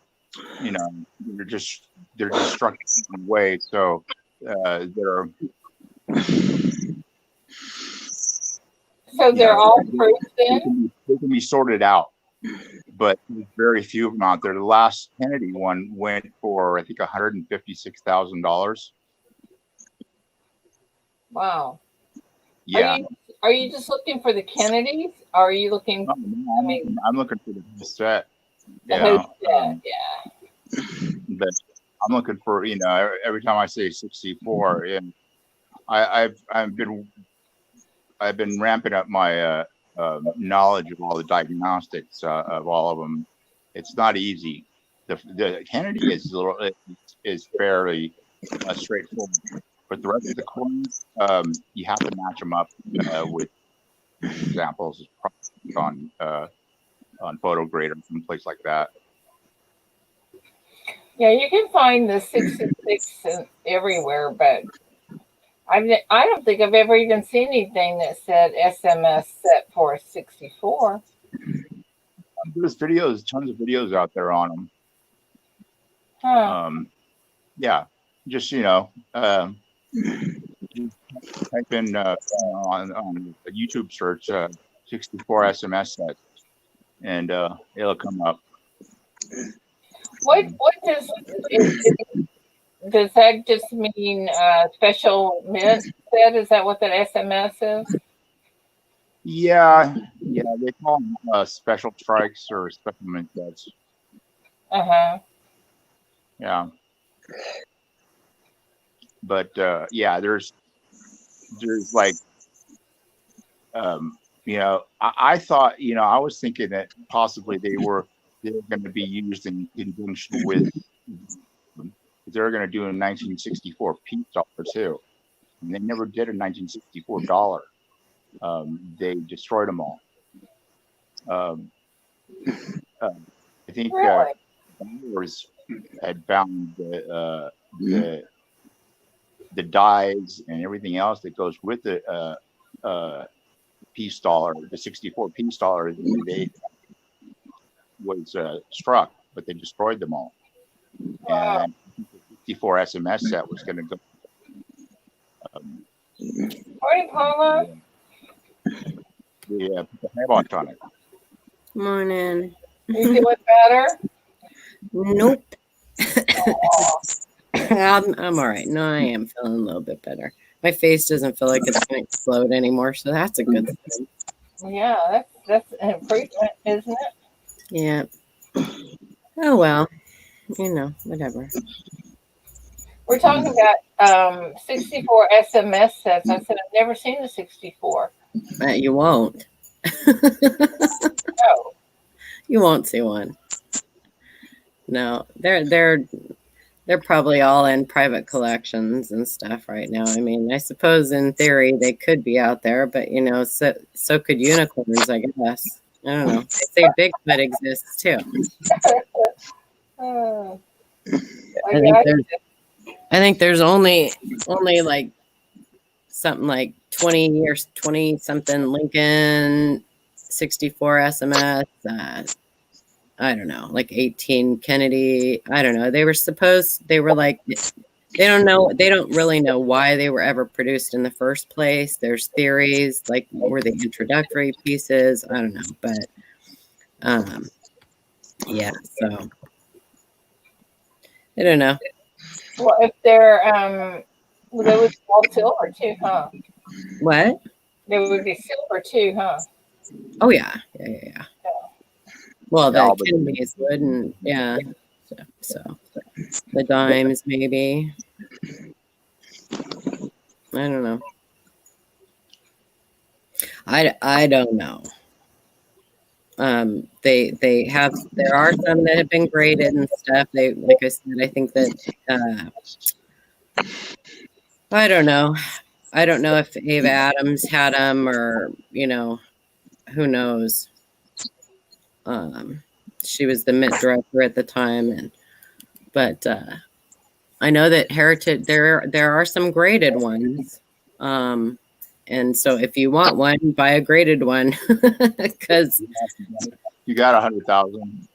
they're just structured in a way so they're So they're all proof then? they can be sorted out, but there's very few of them out there. The last Kennedy one went for, I think, $156,000. Wow. Yeah. Are you just looking for the Kennedys? Or are you looking? I'm looking for the whole set. The whole set, yeah. But I'm looking for, every time I say 64, and I've been ramping up my knowledge of all the diagnostics of all of them. It's not easy. The Kennedy is fairly straightforward, but the rest of the coins, you have to match them up with examples on PhotoGrade or someplace like that. Yeah, you can find the 66 everywhere, but I don't think I've ever even seen anything that said SMS set for 64. There's tons of videos out there on them. Huh. Yeah, just type in on a YouTube search 64 SMS sets, and it'll come up. What does that just mean? Special mint set? Is that what that SMS is? Yeah, they call them special strikes or special mint sets. Yeah, but there's like, I thought, I was thinking that possibly they were going to be used in conjunction with, they were going to do a 1964 peace dollar too, and they never did a 1964 dollar. They destroyed them all. I think Bowers had found the dies and everything else that goes with the peace dollar, the 64 peace dollar. They was struck, but they destroyed them all. Wow. And the 64 SMS set was going to go. Morning, Paula. Yeah, put the kibosh on it. Morning. You feeling better? Nope. I'm all right. No, I am feeling a little bit better. My face doesn't feel like it's going to explode anymore, so that's a good thing. Yeah, that's an improvement, isn't it? Yeah. Oh, well. Whatever. We're talking about 64 SMS sets. I said I've never seen a 64. You won't. No. You won't see one. No, they're probably all in private collections and stuff right now. I mean, I suppose in theory they could be out there, but so could unicorns, I guess. I don't know. They say Bigfoot exists too. Oh, I think there's I think there's only like something like 20 something Lincoln, 64 SMS, I don't know, like 18 Kennedy. I don't know. They were like, they don't really know why they were ever produced in the first place. There's theories, like were they introductory pieces? I don't know, but yeah, so I don't know. well, if they're well, they would be all silver too, huh? What? They would be silver too, huh? Oh yeah. Well, Yeah, the but- Kennedys wouldn't, yeah. So the dimes maybe. I don't know. I don't know. There are some that have been graded and stuff. Like I said, I think that I don't know. I don't know if Ava Adams had them or who knows. She was the Mint director at the time, but I know that Heritage there are some graded ones. And so if you want one, buy a graded one because You got 100,000.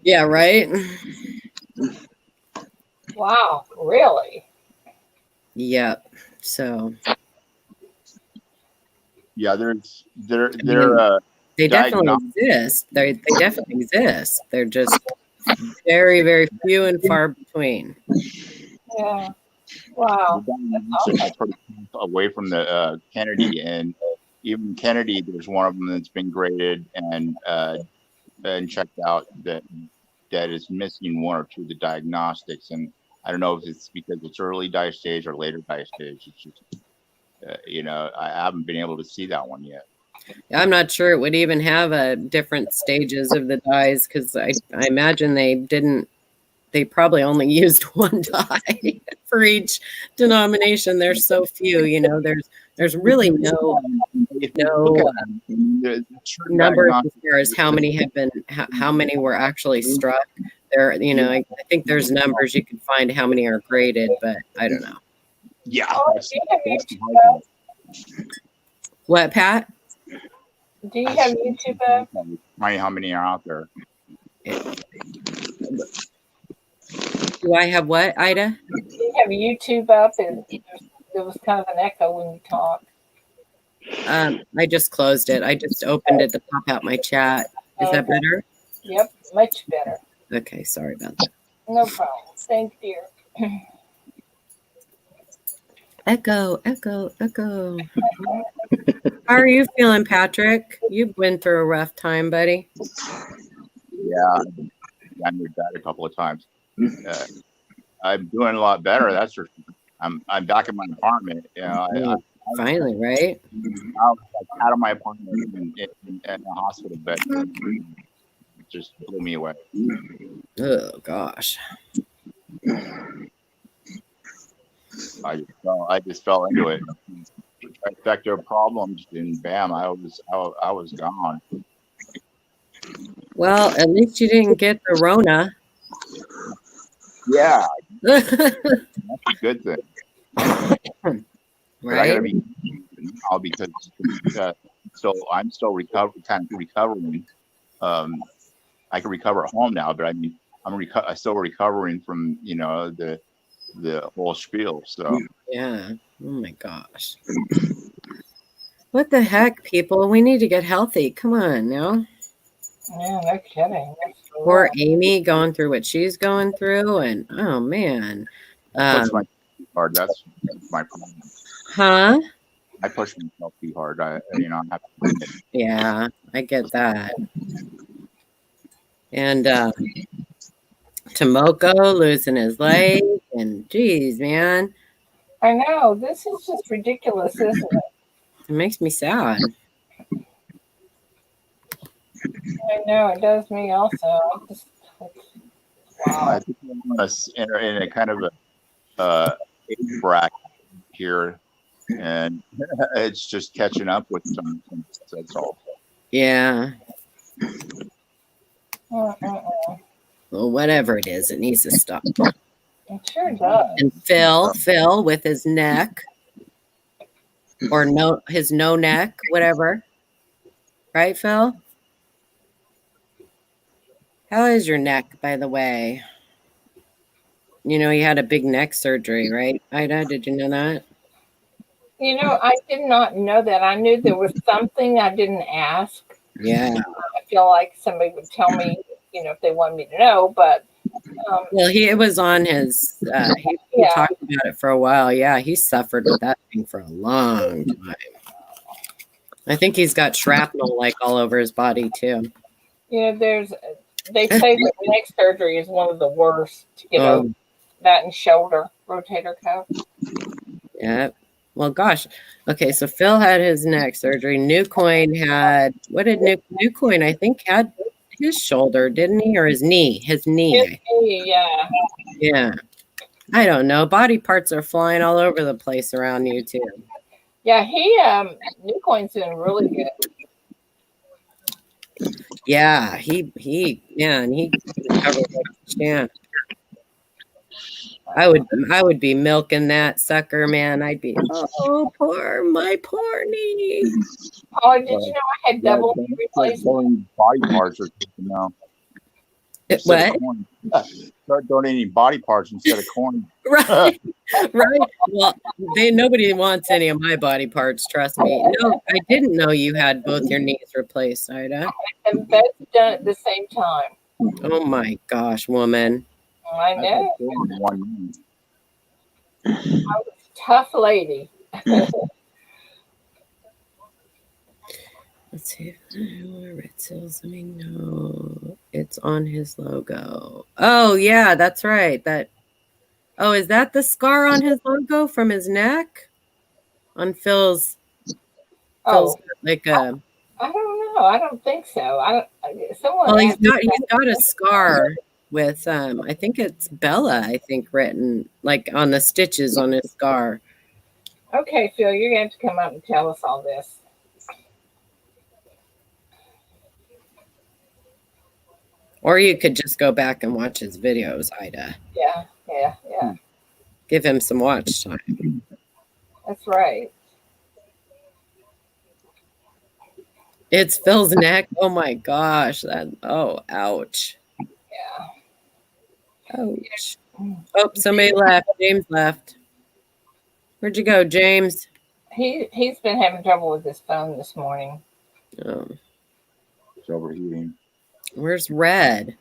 yeah, right. Wow, really? Yep. So Yeah, they're they definitely Diagnostic. exist. They definitely exist. They're just very, very few and far between. Yeah. Wow. pretty away from the Kennedy, and even Kennedy, there's one of them that's been graded and checked out that is missing one or two of the diagnostics, and I don't know if it's because it's early die stage or later die stage. It's just I haven't been able to see that one yet. I'm not sure it would even have different stages of the dyes because I imagine they probably only used one dye for each denomination. There's so few, there's really no number as far as how many were actually struck. There, I think there's numbers you can find how many are graded, but I don't know. Yeah. Oh, That's, do you have that's the YouTube hard up? What, Pat? Do you have YouTube up? part. Find how many are out there. Do I have what, Ida? Do you have YouTube up? And there was kind of an echo when you talked. I just closed it. I just opened it to pop out my chat. Is that better? Yep, much better. Okay, sorry about that. No problem. Thank you, dear. Echo. How are you feeling, Patrick? You've been through a rough time, buddy. Yeah, I moved that a couple of times. I'm doing a lot better. That's for sure. I'm back in my apartment. Finally, right? I was out of my apartment in the hospital bed. It just blew me away. Oh gosh. I just fell into it. Trifecta problems, and bam, I was gone. Well, at least you didn't get the Rona. Yeah, that's a good thing. But I gotta Right? be now because I'm still recovering. I can recover at home now, but I mean I'm still recovering from the whole spiel. So Yeah. Oh my gosh. What the heck, people? We need to get healthy. Come on now. Yeah, no kidding. That's Poor rough. Amy going through what she's going through, and oh man. push my hard. That's my problem. Huh? I push myself too hard. I have to. Yeah, I get that. And Tomoko losing his leg, and geez, man, I know. This is just ridiculous, isn't it? it makes me sad. I know. It does me also. Wow. I think we're in a kind of a age bracket here, and it's just catching up with some. That's all. Yeah. Well, whatever it is, it needs to stop. It sure does. And Phil with his neck or his no neck, whatever. Right, Phil? How is your neck, by the way? You know, you had a big neck surgery, right, Ida? Did you know that? You know, I did not know that. I knew there was something I didn't ask. Yeah. I feel like somebody would tell me, you know, if they wanted me to know, but Well, it was on his. He Yeah. talked about it for a while. Yeah, he suffered with that thing for a long time. I think he's got shrapnel like all over his body too. you know, they say that neck surgery is one of the worst to get over. That and shoulder rotator cuff. Yeah. Well, gosh. Okay, so Phil had his neck surgery. New Coin had what did New Coin? I think had his shoulder, didn't he, or his knee? His knee. Yeah. Yeah. I don't know. Body parts are flying all over the place around you too. Yeah, New Coin's doing really good. Yeah, he recovered like a champ. I would be milking that sucker, man. I'd be my poor knee. Oh, did you know I had double knee replacement? Body parts or something now. What? Start donating body parts instead of coin. Right. Right. Well, nobody wants any of my body parts, trust me. No, I didn't know you had both your knees replaced, Ida. And both done at the same time. Oh my gosh, woman. I know. I was a tough lady. Let's see. Red Seals. Let me know. It's on his logo. Oh yeah, that's right. Oh, is that the scar on his logo from his neck? On Phil's like a. I don't know. I don't think so. Someone. Well, he's got a scar with I think it's Bella. I think written like on the stitches on his scar. Okay, Phil, you're gonna have to come up and tell us all this. Or you could just go back and watch his videos, Ida. Yeah. Give him some watch time. That's right. It's Phil's neck. Oh my gosh. Ouch. Yeah. Ouch. Oh, somebody left. James left. Where'd you go, James? He's been having trouble with his phone this morning. Oh. It's overheating. Where's Red?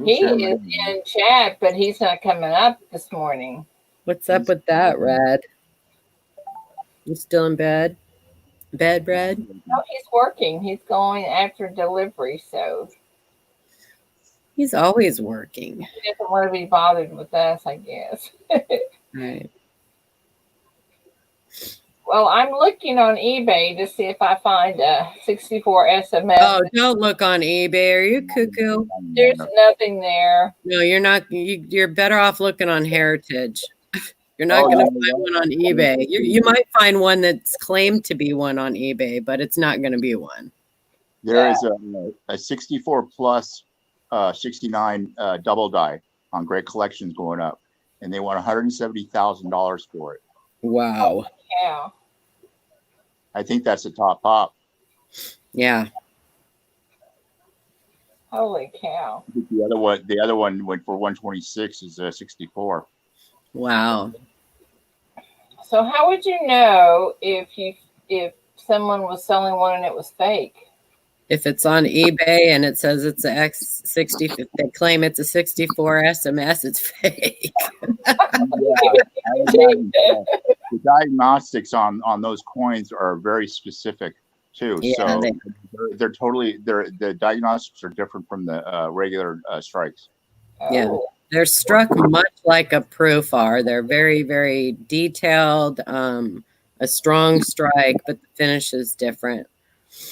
He is in chat, but he's not coming up this morning. What's up with that, Red? You still in bed? Red? No, he's working. He's going after delivery, so He's always working. he doesn't want to be bothered with us, I guess. Right. Well, I'm looking on eBay to see if I find a 64 SMS. Oh, don't look on eBay. Are you cuckoo? There's nothing there. No, you're not. You're better off looking on Heritage. You're not going to find one on eBay. You might find one that's claimed to be one on eBay, but it's not going to be one. There is a 64 plus 69 double die on Great Collections going up, and they want $170,000 for it. Wow. Yeah. I think that's the top pop. Yeah. Holy cow. I think the other one went for 126 is 64. Wow. So how would you know if someone was selling one and it was fake? If it's on eBay and it says it's a X60, if they claim it's a 64 SMS, it's fake. The diagnostics on those coins are very specific too. Yeah, so the diagnostics are different from the regular strikes. Yeah. Oh, They're struck much like a proof are. They're very, very detailed, a strong strike, but the finish is different.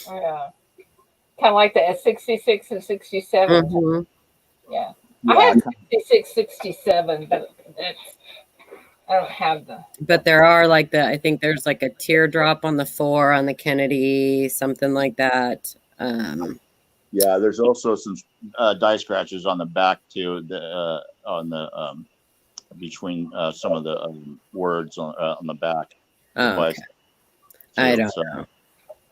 yeah. Kind of like the 66 and 67. Mhm. Yeah. Yeah, I have 66, 67, but I don't have the. But there are I think there's like a teardrop on the 4 on the Kennedy, something like that. Yeah, there's also some die scratches on the back too. On the between some of the words on the back. Oh, But okay. I don't so know.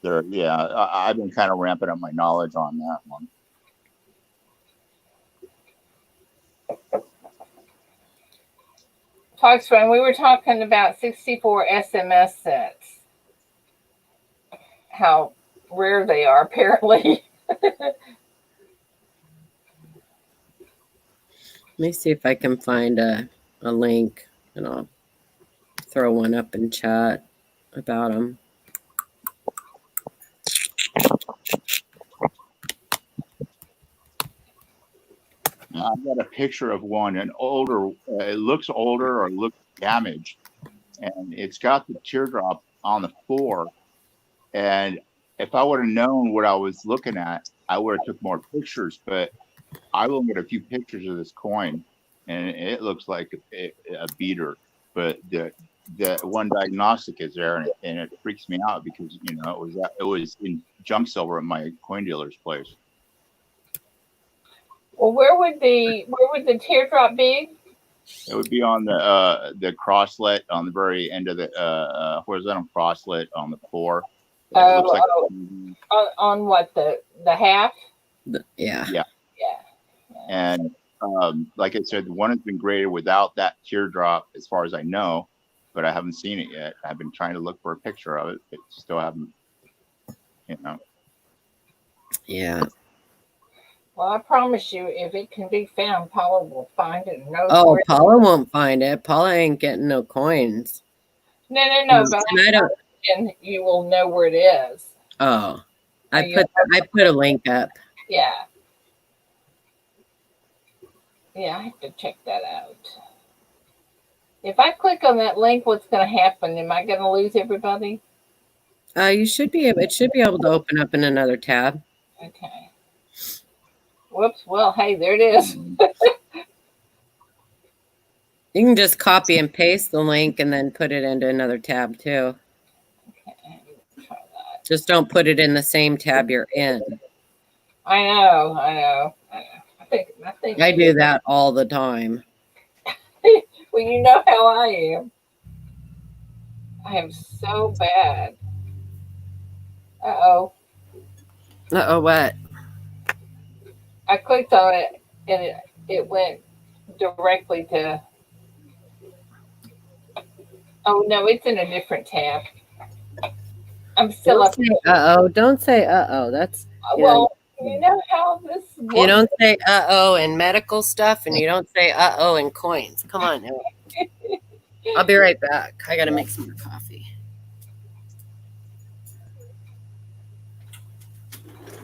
there, yeah, I've been kind of ramping up my knowledge on that one. Foxman, we were talking about 64 SMS sets. How rare they are, apparently. Let me see if I can find a link, and I'll throw one up in chat about them. I've got a picture of one, an older. It looks older or looks damaged, and it's got the teardrop on the floor. And if I would have known what I was looking at, I would have took more pictures. But I will get a few pictures of this coin, and it looks like a beater. But the one diagnostic is there, and it freaks me out because it was in junk silver at my coin dealer's place. Well, where would the teardrop be? It would be on the crosslet on the very end of the horizontal crosslet on the floor. It looks like on what, the half? Yeah. Yeah. And like I said, the one has been graded without that teardrop, as far as I know, but I haven't seen it yet. I've been trying to look for a picture of it, but still haven't. Yeah. Well, I promise you, if it can be found, Paula will find it. And knows Oh, where Paula won't find it. Paula ain't getting no coins. No. But And I don't. and you will know where it is. Oh, I put a link up. Yeah. Yeah, I have to check that out. If I click on that link, what's going to happen? Am I going to lose everybody? You should be able. It should be able to open up in another tab. Okay. Whoops. Well, hey, there it is. You can just copy and paste the link and then put it into another tab too. Okay, try that. Just don't put it in the same tab you're in. I know. I think I do that all the time. Well, you know how I am. I am so bad. Uh-oh. Uh-oh, what? I clicked on it and it went directly to. Oh no, it's in a different tab. I'm still up. Uh-oh. Don't say uh-oh. That's Well, you know how this works. You don't say uh-oh in medical stuff, and you don't say uh-oh in coins. Come on now. I'll be right back. I gotta make some more coffee.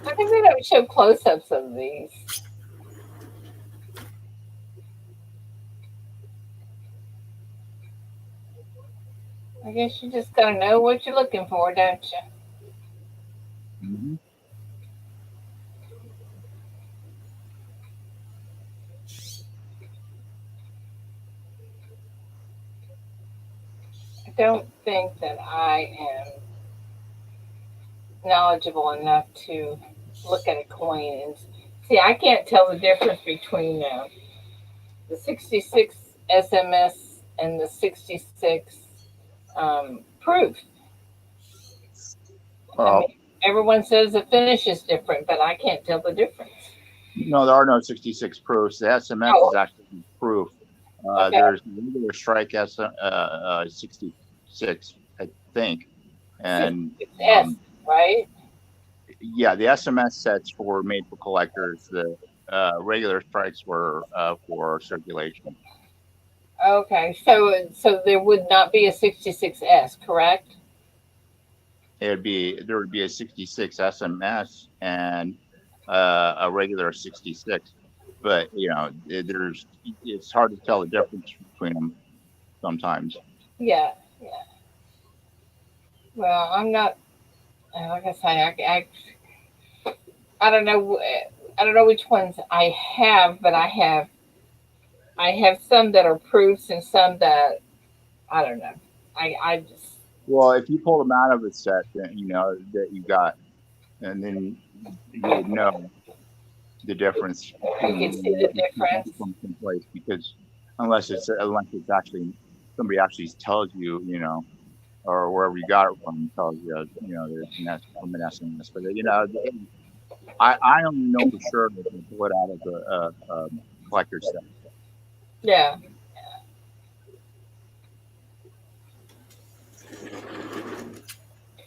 I think we don't show close-ups of these. I guess you just gotta know what you're looking for, don't you? Mm-hmm. I don't think that I am knowledgeable enough to look at a coin and see. I can't tell the difference between the 66 SMS and the 66 proof. Well, I mean, everyone says the finish is different, but I can't tell the difference. no, there are no 66 proofs. The SMS is actually proof. Okay. There's regular strike 66, I think, and It's S, right? yeah, the SMS sets were made for collectors. The regular strikes were for circulation. Okay, so there would not be a 66S, correct? There would be a 66 SMS and a regular 66, but it's hard to tell the difference between them sometimes. Yeah. Well, I'm not. Like I say, I don't know. I don't know which ones I have, but I have some that are proofs and some that I don't know. I just. Well, if you pull them out of a set, then that you got, and then you would know. the difference. You can see the difference. From someplace, because unless it's actually somebody actually tells you, or wherever you got it from tells you, there's luminescence. But I only know for sure that they pull it out of the collector's set. Yeah.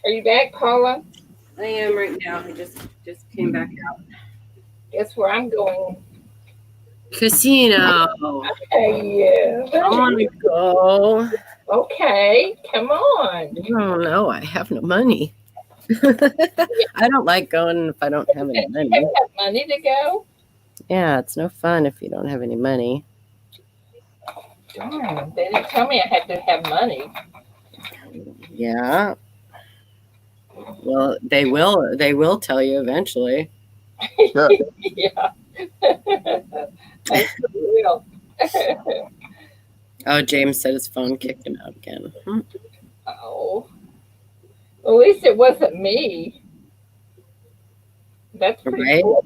Are you back, Paula? I am right now. I just came back out. Guess where I'm going? Casino. Hey, I want to go. okay, come on. I don't know. I have no money. I don't like going if I don't have any You money. have money to go? Yeah, it's no fun if you don't have any money. Darn, they didn't tell me I had to have money. Yeah. Well, they will tell you eventually. Sure. Yeah. That's real. Oh, James said his phone kicked him out again. Oh. At least it wasn't me. That's pretty Right? cool.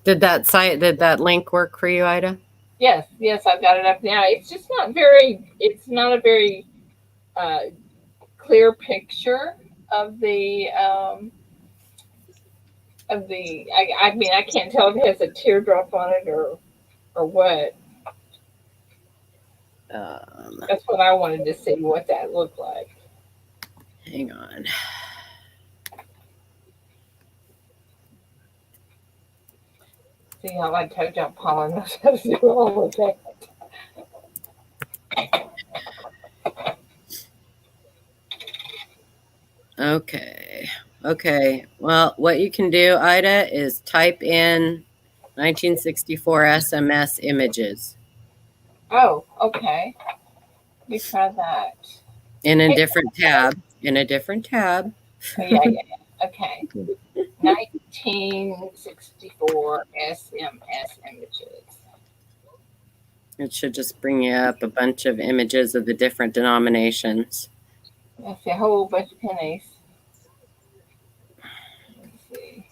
Did that link work for you, Ida? Yes, I've got it up now. It's just not a very clear picture of the I mean, I can't tell if it has a teardrop on it or what. That's what I wanted to see, what that looked like. Hang on. See how I told you Paula knows how to do all of that. Okay. Well, what you can do, Ida, is type in 1964 SMS images Oh, okay. Let me try that. in a different tab. Oh, yeah. Okay. 1964 SMS images. It should just bring you up a bunch of images of the different denominations. That's a whole bunch of pennies. Let's see.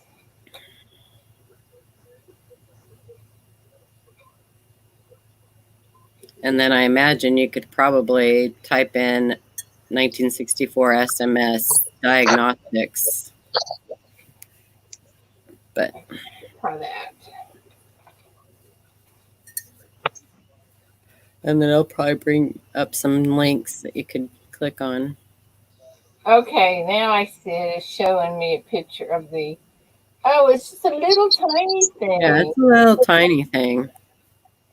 And then I imagine you could probably type in 1964 SMS diagnostics. But Try that. and then it'll probably bring up some links that you could click on. Okay, now I see it. It's showing me a picture of the. Oh, it's just a little tiny thing. Yeah, it's a little tiny thing.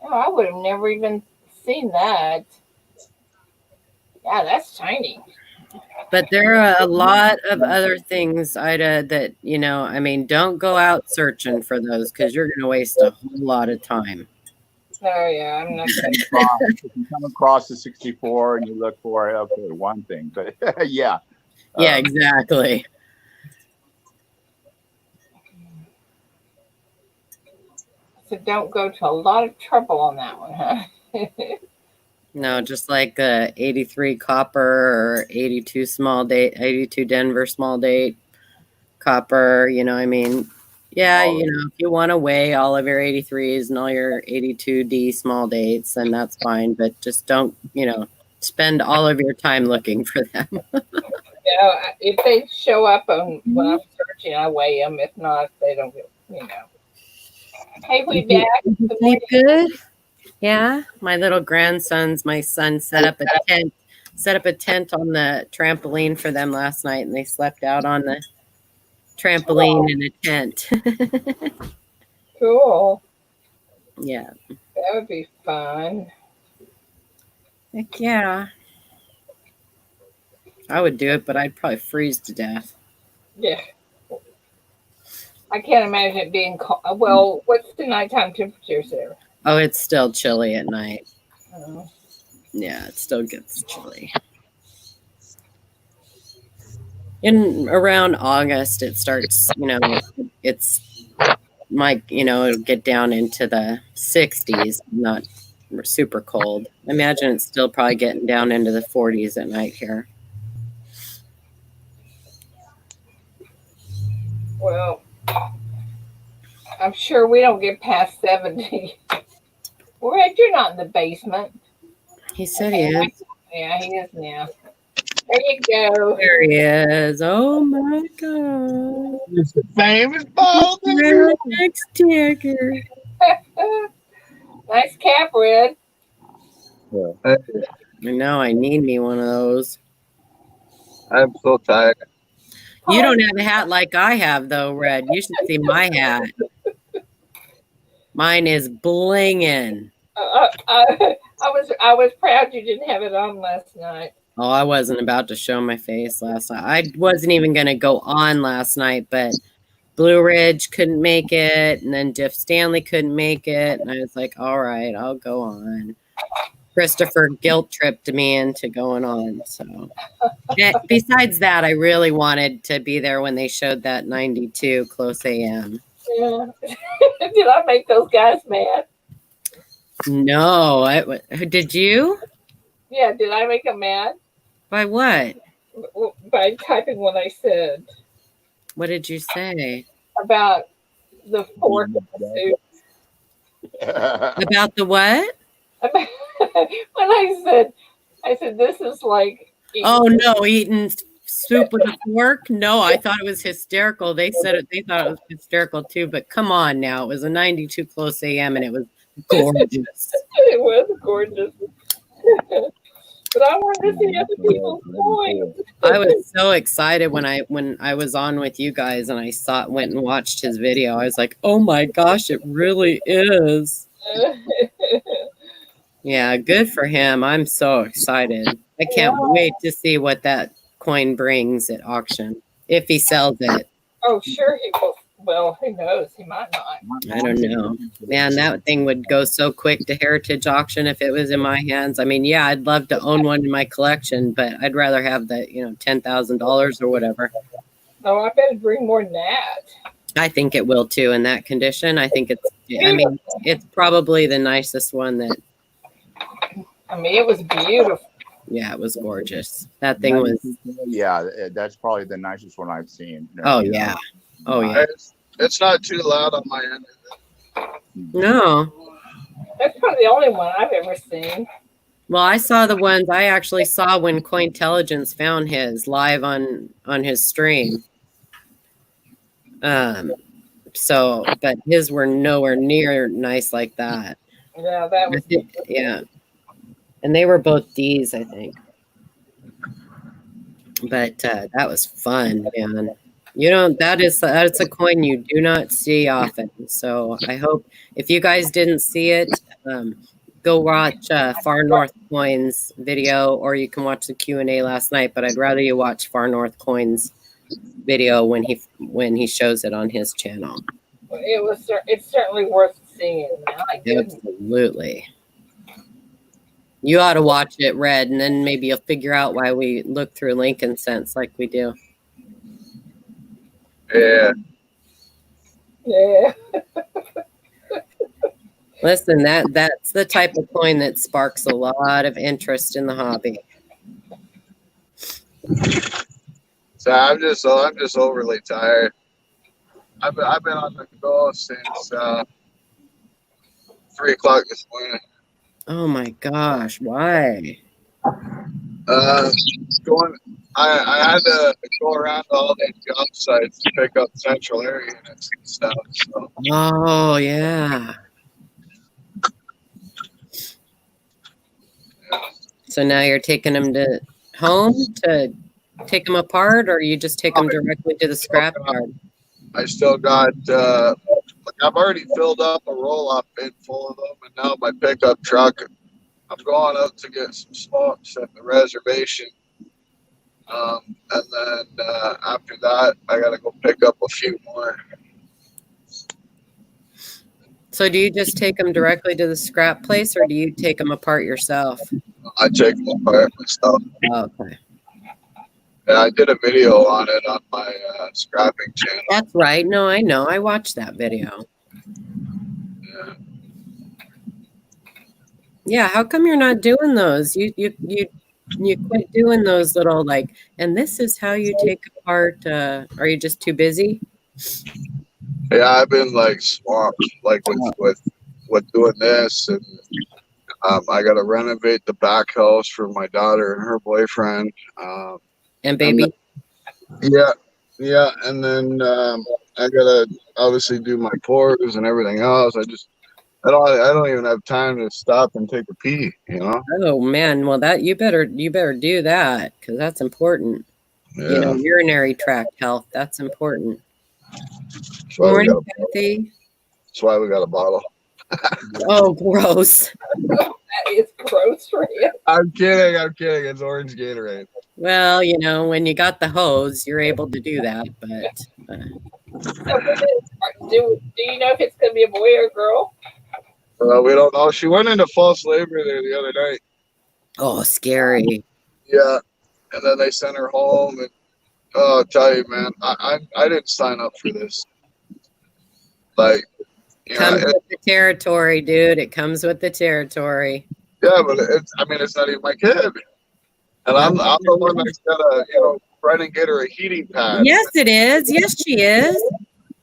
Oh, I would have never even seen that. Yeah, that's tiny. But there are a lot of other things, Ida, that, I mean, don't go out searching for those because you're going to waste a whole lot of time. Oh, yeah, I'm not going to. If you come across the 64 and you look for it, okay, one thing, but yeah. Yeah, exactly. So don't go to a lot of trouble on that one, huh? No, just like 83 copper or 82 small date, 82 Denver small date copper, I mean, yeah, if you want to weigh all of your 83s and all your 82D small dates, then that's fine. But just don't, spend all of your time looking for them. If they show up when I'm searching, I weigh them. If not, they don't get, Hey, we back. Sleep good? Yeah. My my son set up a tent on the trampoline for them last night, and they slept out on the trampoline in a tent. Cool. Yeah. That would be fun. Heck yeah. I would do it, but I'd probably freeze to death. Yeah. I can't imagine it being cold. Well, what's the nighttime temperatures there? Oh, it's still chilly at night. Oh. Yeah, it still gets chilly. In around August, it starts, it'll get down into the 60s, not super cold. I imagine it's still probably getting down into the 40s at night here. Well, I'm sure we don't get past 70. Red, you're not in the basement. He said he is. Yeah, he is now. There you go. There he is. Oh my god. It's the famous ball. Red next ticker. Nice cap, Red. I know I need me one of those. I'm so tired. You don't have a hat like I have though, Red. You should see my hat. Mine is blinging. I was proud you didn't have it on last night. Oh, I wasn't about to show my face last night. I wasn't even going to go on last night, but Blue Ridge couldn't make it, and then Diff Stanley couldn't make it, and I was like, all right, I'll go on. Christopher guilt tripped me into going on. So, besides that, I really wanted to be there when they showed that 92 close AM. Yeah. Did I make those guys mad? No, did you? Yeah, did I make them mad? By what? By typing what I said What did you say? about the fork and the soup. About the what? When I said this is like Oh no, eating soup with a fork? No, I thought it was hysterical. They said it. They thought it was hysterical too. But come on, now it was a 92 close AM, and it was gorgeous. It was gorgeous. But I wanted to see other people's points. I was so excited when I was on with you guys, and I went and watched his video. I was like, oh my gosh, it really is. Yeah, good for him. I'm so excited. I can't wait to see what that coin brings at auction if he sells it. Oh, sure he will. Well, who knows? He might not. I don't know. Man, that thing would go so quick to heritage auction if it was in my hands. I mean, yeah, I'd love to own one in my collection, but I'd rather have the, $10,000 or whatever. Oh, I bet it'd bring more than that. I think it will too in that condition. I think it's probably the nicest one that. I mean, it was beautiful. Yeah, it was gorgeous. That thing was. Yeah, that's probably the nicest one I've seen. Oh yeah. Oh yeah. It's not too loud on my end. No. That's probably the only one I've ever seen. Well, I saw the ones I actually saw when Cointelligence found his live on his stream. So, but his were nowhere near nice like that. Yeah, that was. Yeah. And they were both D's, I think. But that was fun, man. That's a coin you do not see often. So I hope if you guys didn't see it, go watch Far North Coins video, or you can watch the Q&A last night. But I'd rather you watch Far North Coins video when he shows it on his channel. It's certainly worth seeing. Absolutely. You ought to watch it, Red, and then maybe you'll figure out why we look through Lincoln Cents like we do. Yeah. Yeah. Listen, that's the type of coin that sparks a lot of interest in the hobby. So I'm just overly tired. I've been on the go since 3 o'clock this morning. Oh my gosh, why? I had to go around to all these job sites to pick up central area units and stuff. So. Oh yeah. So now you're taking them to home to take them apart, or you just take them directly to the scrap yard? I still got, I've already filled up a roll-off bin full of them, and now my pickup truck, I'm going out to get some smokes at the reservation. And then after that, I got to go pick up a few more. So do you just take them directly to the scrap place, or do you take them apart yourself? I take them apart myself. Oh, okay. And I did a video on it on my scrapping channel. That's right. No, I know. I watched that video. Yeah. Yeah, how come you're not doing those? You quit doing those little and this is how you take apart. Are you just too busy? Yeah, I've been like swamped, like with doing this, and I got to renovate the back house for my daughter and her boyfriend. And And baby, yeah, yeah, and then I gotta obviously do my chores and everything else. I don't even have time to stop and take a pee. You know? oh man, well that you better do that because that's important. You know, Yeah. urinary tract health, that's important. That's Good why we morning, got a, Kathy. that's why we got a bottle. Oh, gross. That is gross for you. I'm kidding. I'm kidding. It's orange Gatorade. Well, you know, when you got the hose, you're able to do that, but So do you know if it's gonna be a boy or a girl? We don't know. She went into false labor there the other night. oh, scary. Yeah, and then they sent her home. And oh, I'll tell you, man, I didn't sign up for this. Like, you know, Comes with the territory, dude. It comes with the territory. yeah, but it's not even my kid, and I'm the one that's gotta, run and get her a heating pad. Yes, it is. Yes, she is.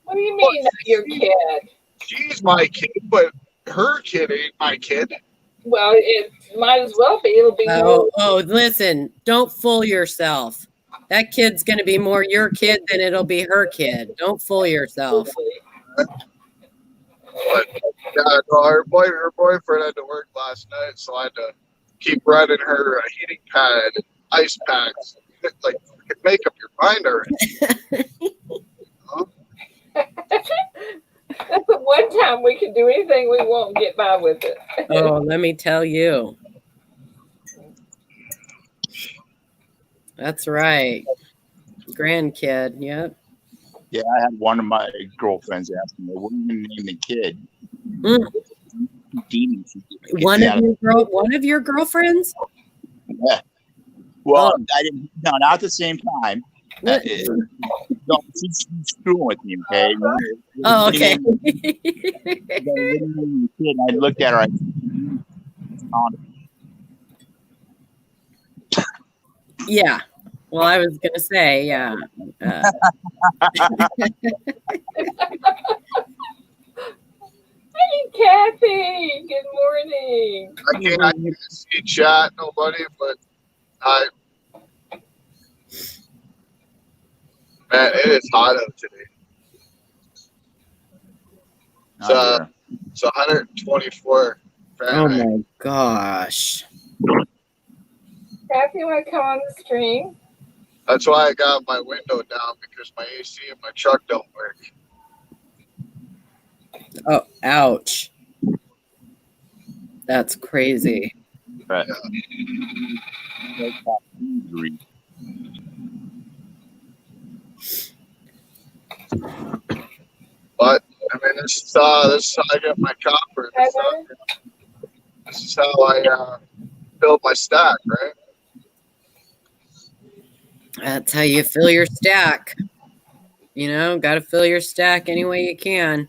What do you mean not your kid? She's my kid, but her kid ain't my kid. Well, it might as well be. It'll be Oh, listen, don't fool yourself. That kid's going to be more your kid than it'll be her kid. Don't fool yourself. But yeah, no, her boyfriend had to work last night, so I had to keep running her a heating pad, and ice packs. Like, make up your mind already. That's the one time we can do anything we want and get by with it. Oh, let me tell you. That's right. Grandkid, yep. Yeah, I had one of my girlfriends ask me, "What are you going to name the kid?" Mm. Deanie. One of your girlfriends? Yeah. Well, I didn't. No, not at the same time. No, she's screwing with me. Okay. Oh, okay. I looked at her. Yeah. Well, I was gonna say, yeah. Hey, Kathy. Good morning. I can't see chat, nobody, but man, it is hot out today. It's 124 Oh Fahrenheit. my gosh. Kathy, want to come on the stream? That's why I got my window down, because my AC in my truck don't work. Oh, ouch. That's crazy. Right. But this is how I get my copper. This is how I build my stack, right? That's how you fill your stack. You know, got to fill your stack any way you can.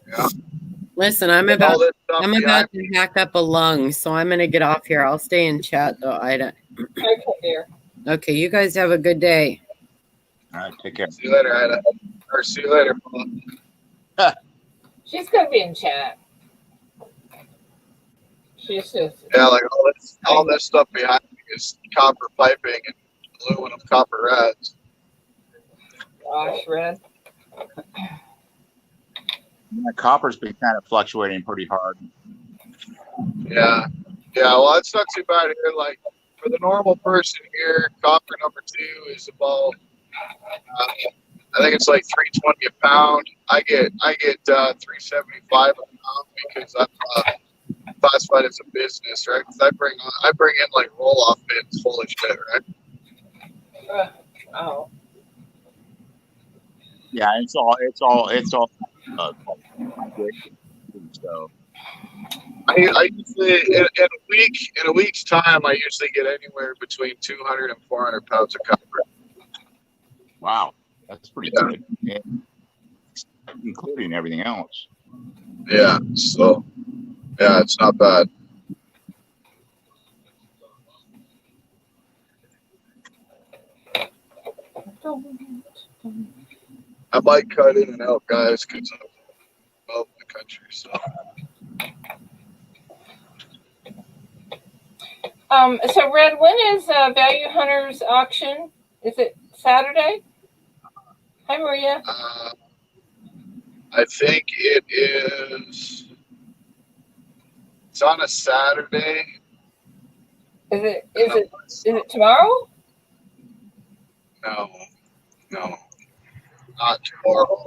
Yeah. Listen, I'm about to hack up a lung, so I'm going to get off here. I'll stay in chat, though, Ida. Okay, dear. Okay, you guys have a good day. All right, take care. See you later, Ida. Or see you later. She's going to be in chat. She's just. Yeah, like all this stuff behind me is copper piping and aluminum copper rods. Gosh, Red. Yeah, copper's been kind of fluctuating pretty hard. Yeah. Well, it's not too bad here. Like for the normal person here, copper number 2 is about. I think it's like $3.20 a pound. I get $3.75 a pound because I'm classified as a business, right? Because I bring in like roll off bins full of shit, right? Oh. Yeah, it's all. So I usually in a week's time I usually get anywhere between 200 and 400 pounds of copper. wow, that's pretty good, yeah. Including everything else. Yeah, so yeah, it's not bad. I might cut in and out, guys, because I'm out in the country. So So Red, when is Value Hunters auction? Is it Saturday? Hi, Maria. I think it is. It's on a Saturday. Is it tomorrow? No, not tomorrow.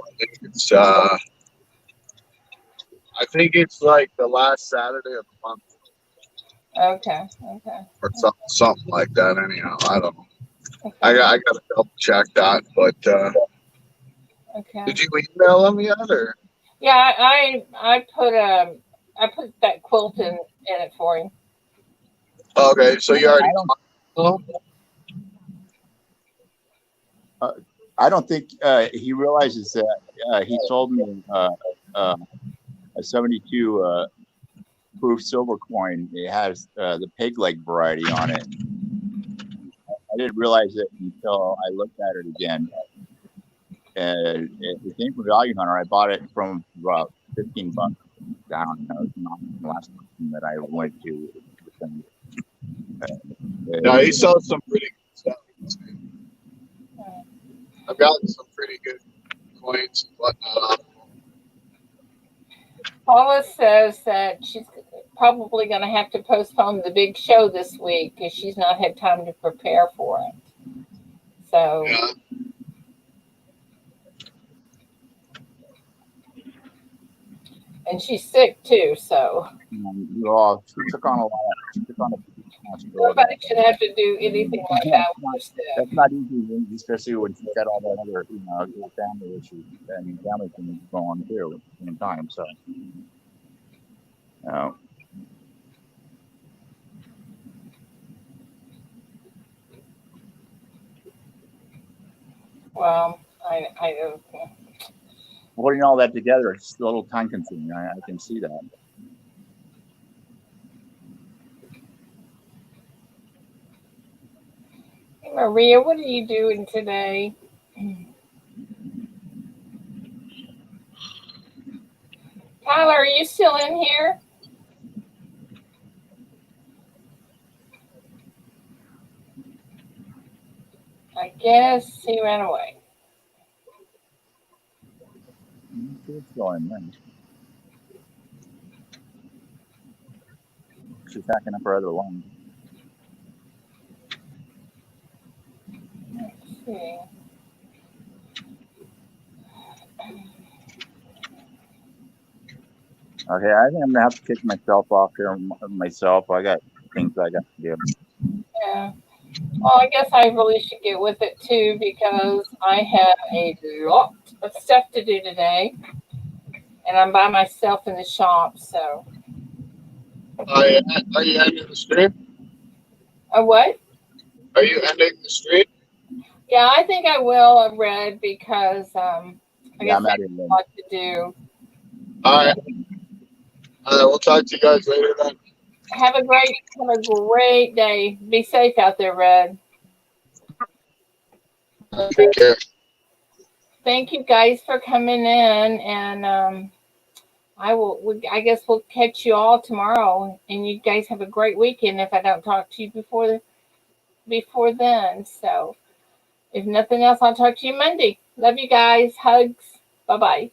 I think it's like the last Saturday of the month Okay. or something like that. Anyhow, I don't know. Okay. I got to double check that. But Okay. did you email them yet, or? Yeah, I put that quilt in it for him. Okay, so you already. I don't think he realizes that he sold me a 72 proof silver coin. It has the peg leg variety on it. I didn't realize it until I looked at it again. It came from Value Hunter. I bought it from about $15 down. It's not the last time that I went to. No, he sells some pretty good stuff. I've gotten some pretty good coins and whatnot. Paula says that she's probably going to have to postpone the big show this week because she's not had time to prepare for it. So. Yeah. And she's sick too, so. Well, she took on a Nobody should have to do anything like that with her sick. That's not easy, especially when she's got all that other, family issues. I mean, family things going on too at the same time. So, Well, I don't. Putting all that together, it's a little time consuming. I can see that. Hey, Maria, what are you doing today? Tyler, are you still in here? I guess he ran away. It's going then. She's hacking up her other line. Let's see. Okay, I think I'm gonna have to kick myself off here myself. I got things I got to do. Yeah. Well, I guess I really should get with it too because I have a lot of stuff to do today, and I'm by myself in the shop. So. Are you ending the stream? What? Are you ending the stream? Yeah, I think I will have read because I guess I have a lot to do. All right. We'll talk to you guys later then. Have a great day. Be safe out there, Red. Take care. Thank you guys for coming in, and I guess we'll catch you all tomorrow, and you guys have a great weekend. If I don't talk to you before then, so if nothing else, I'll talk to you Monday. Love you guys. Hugs. Bye-bye.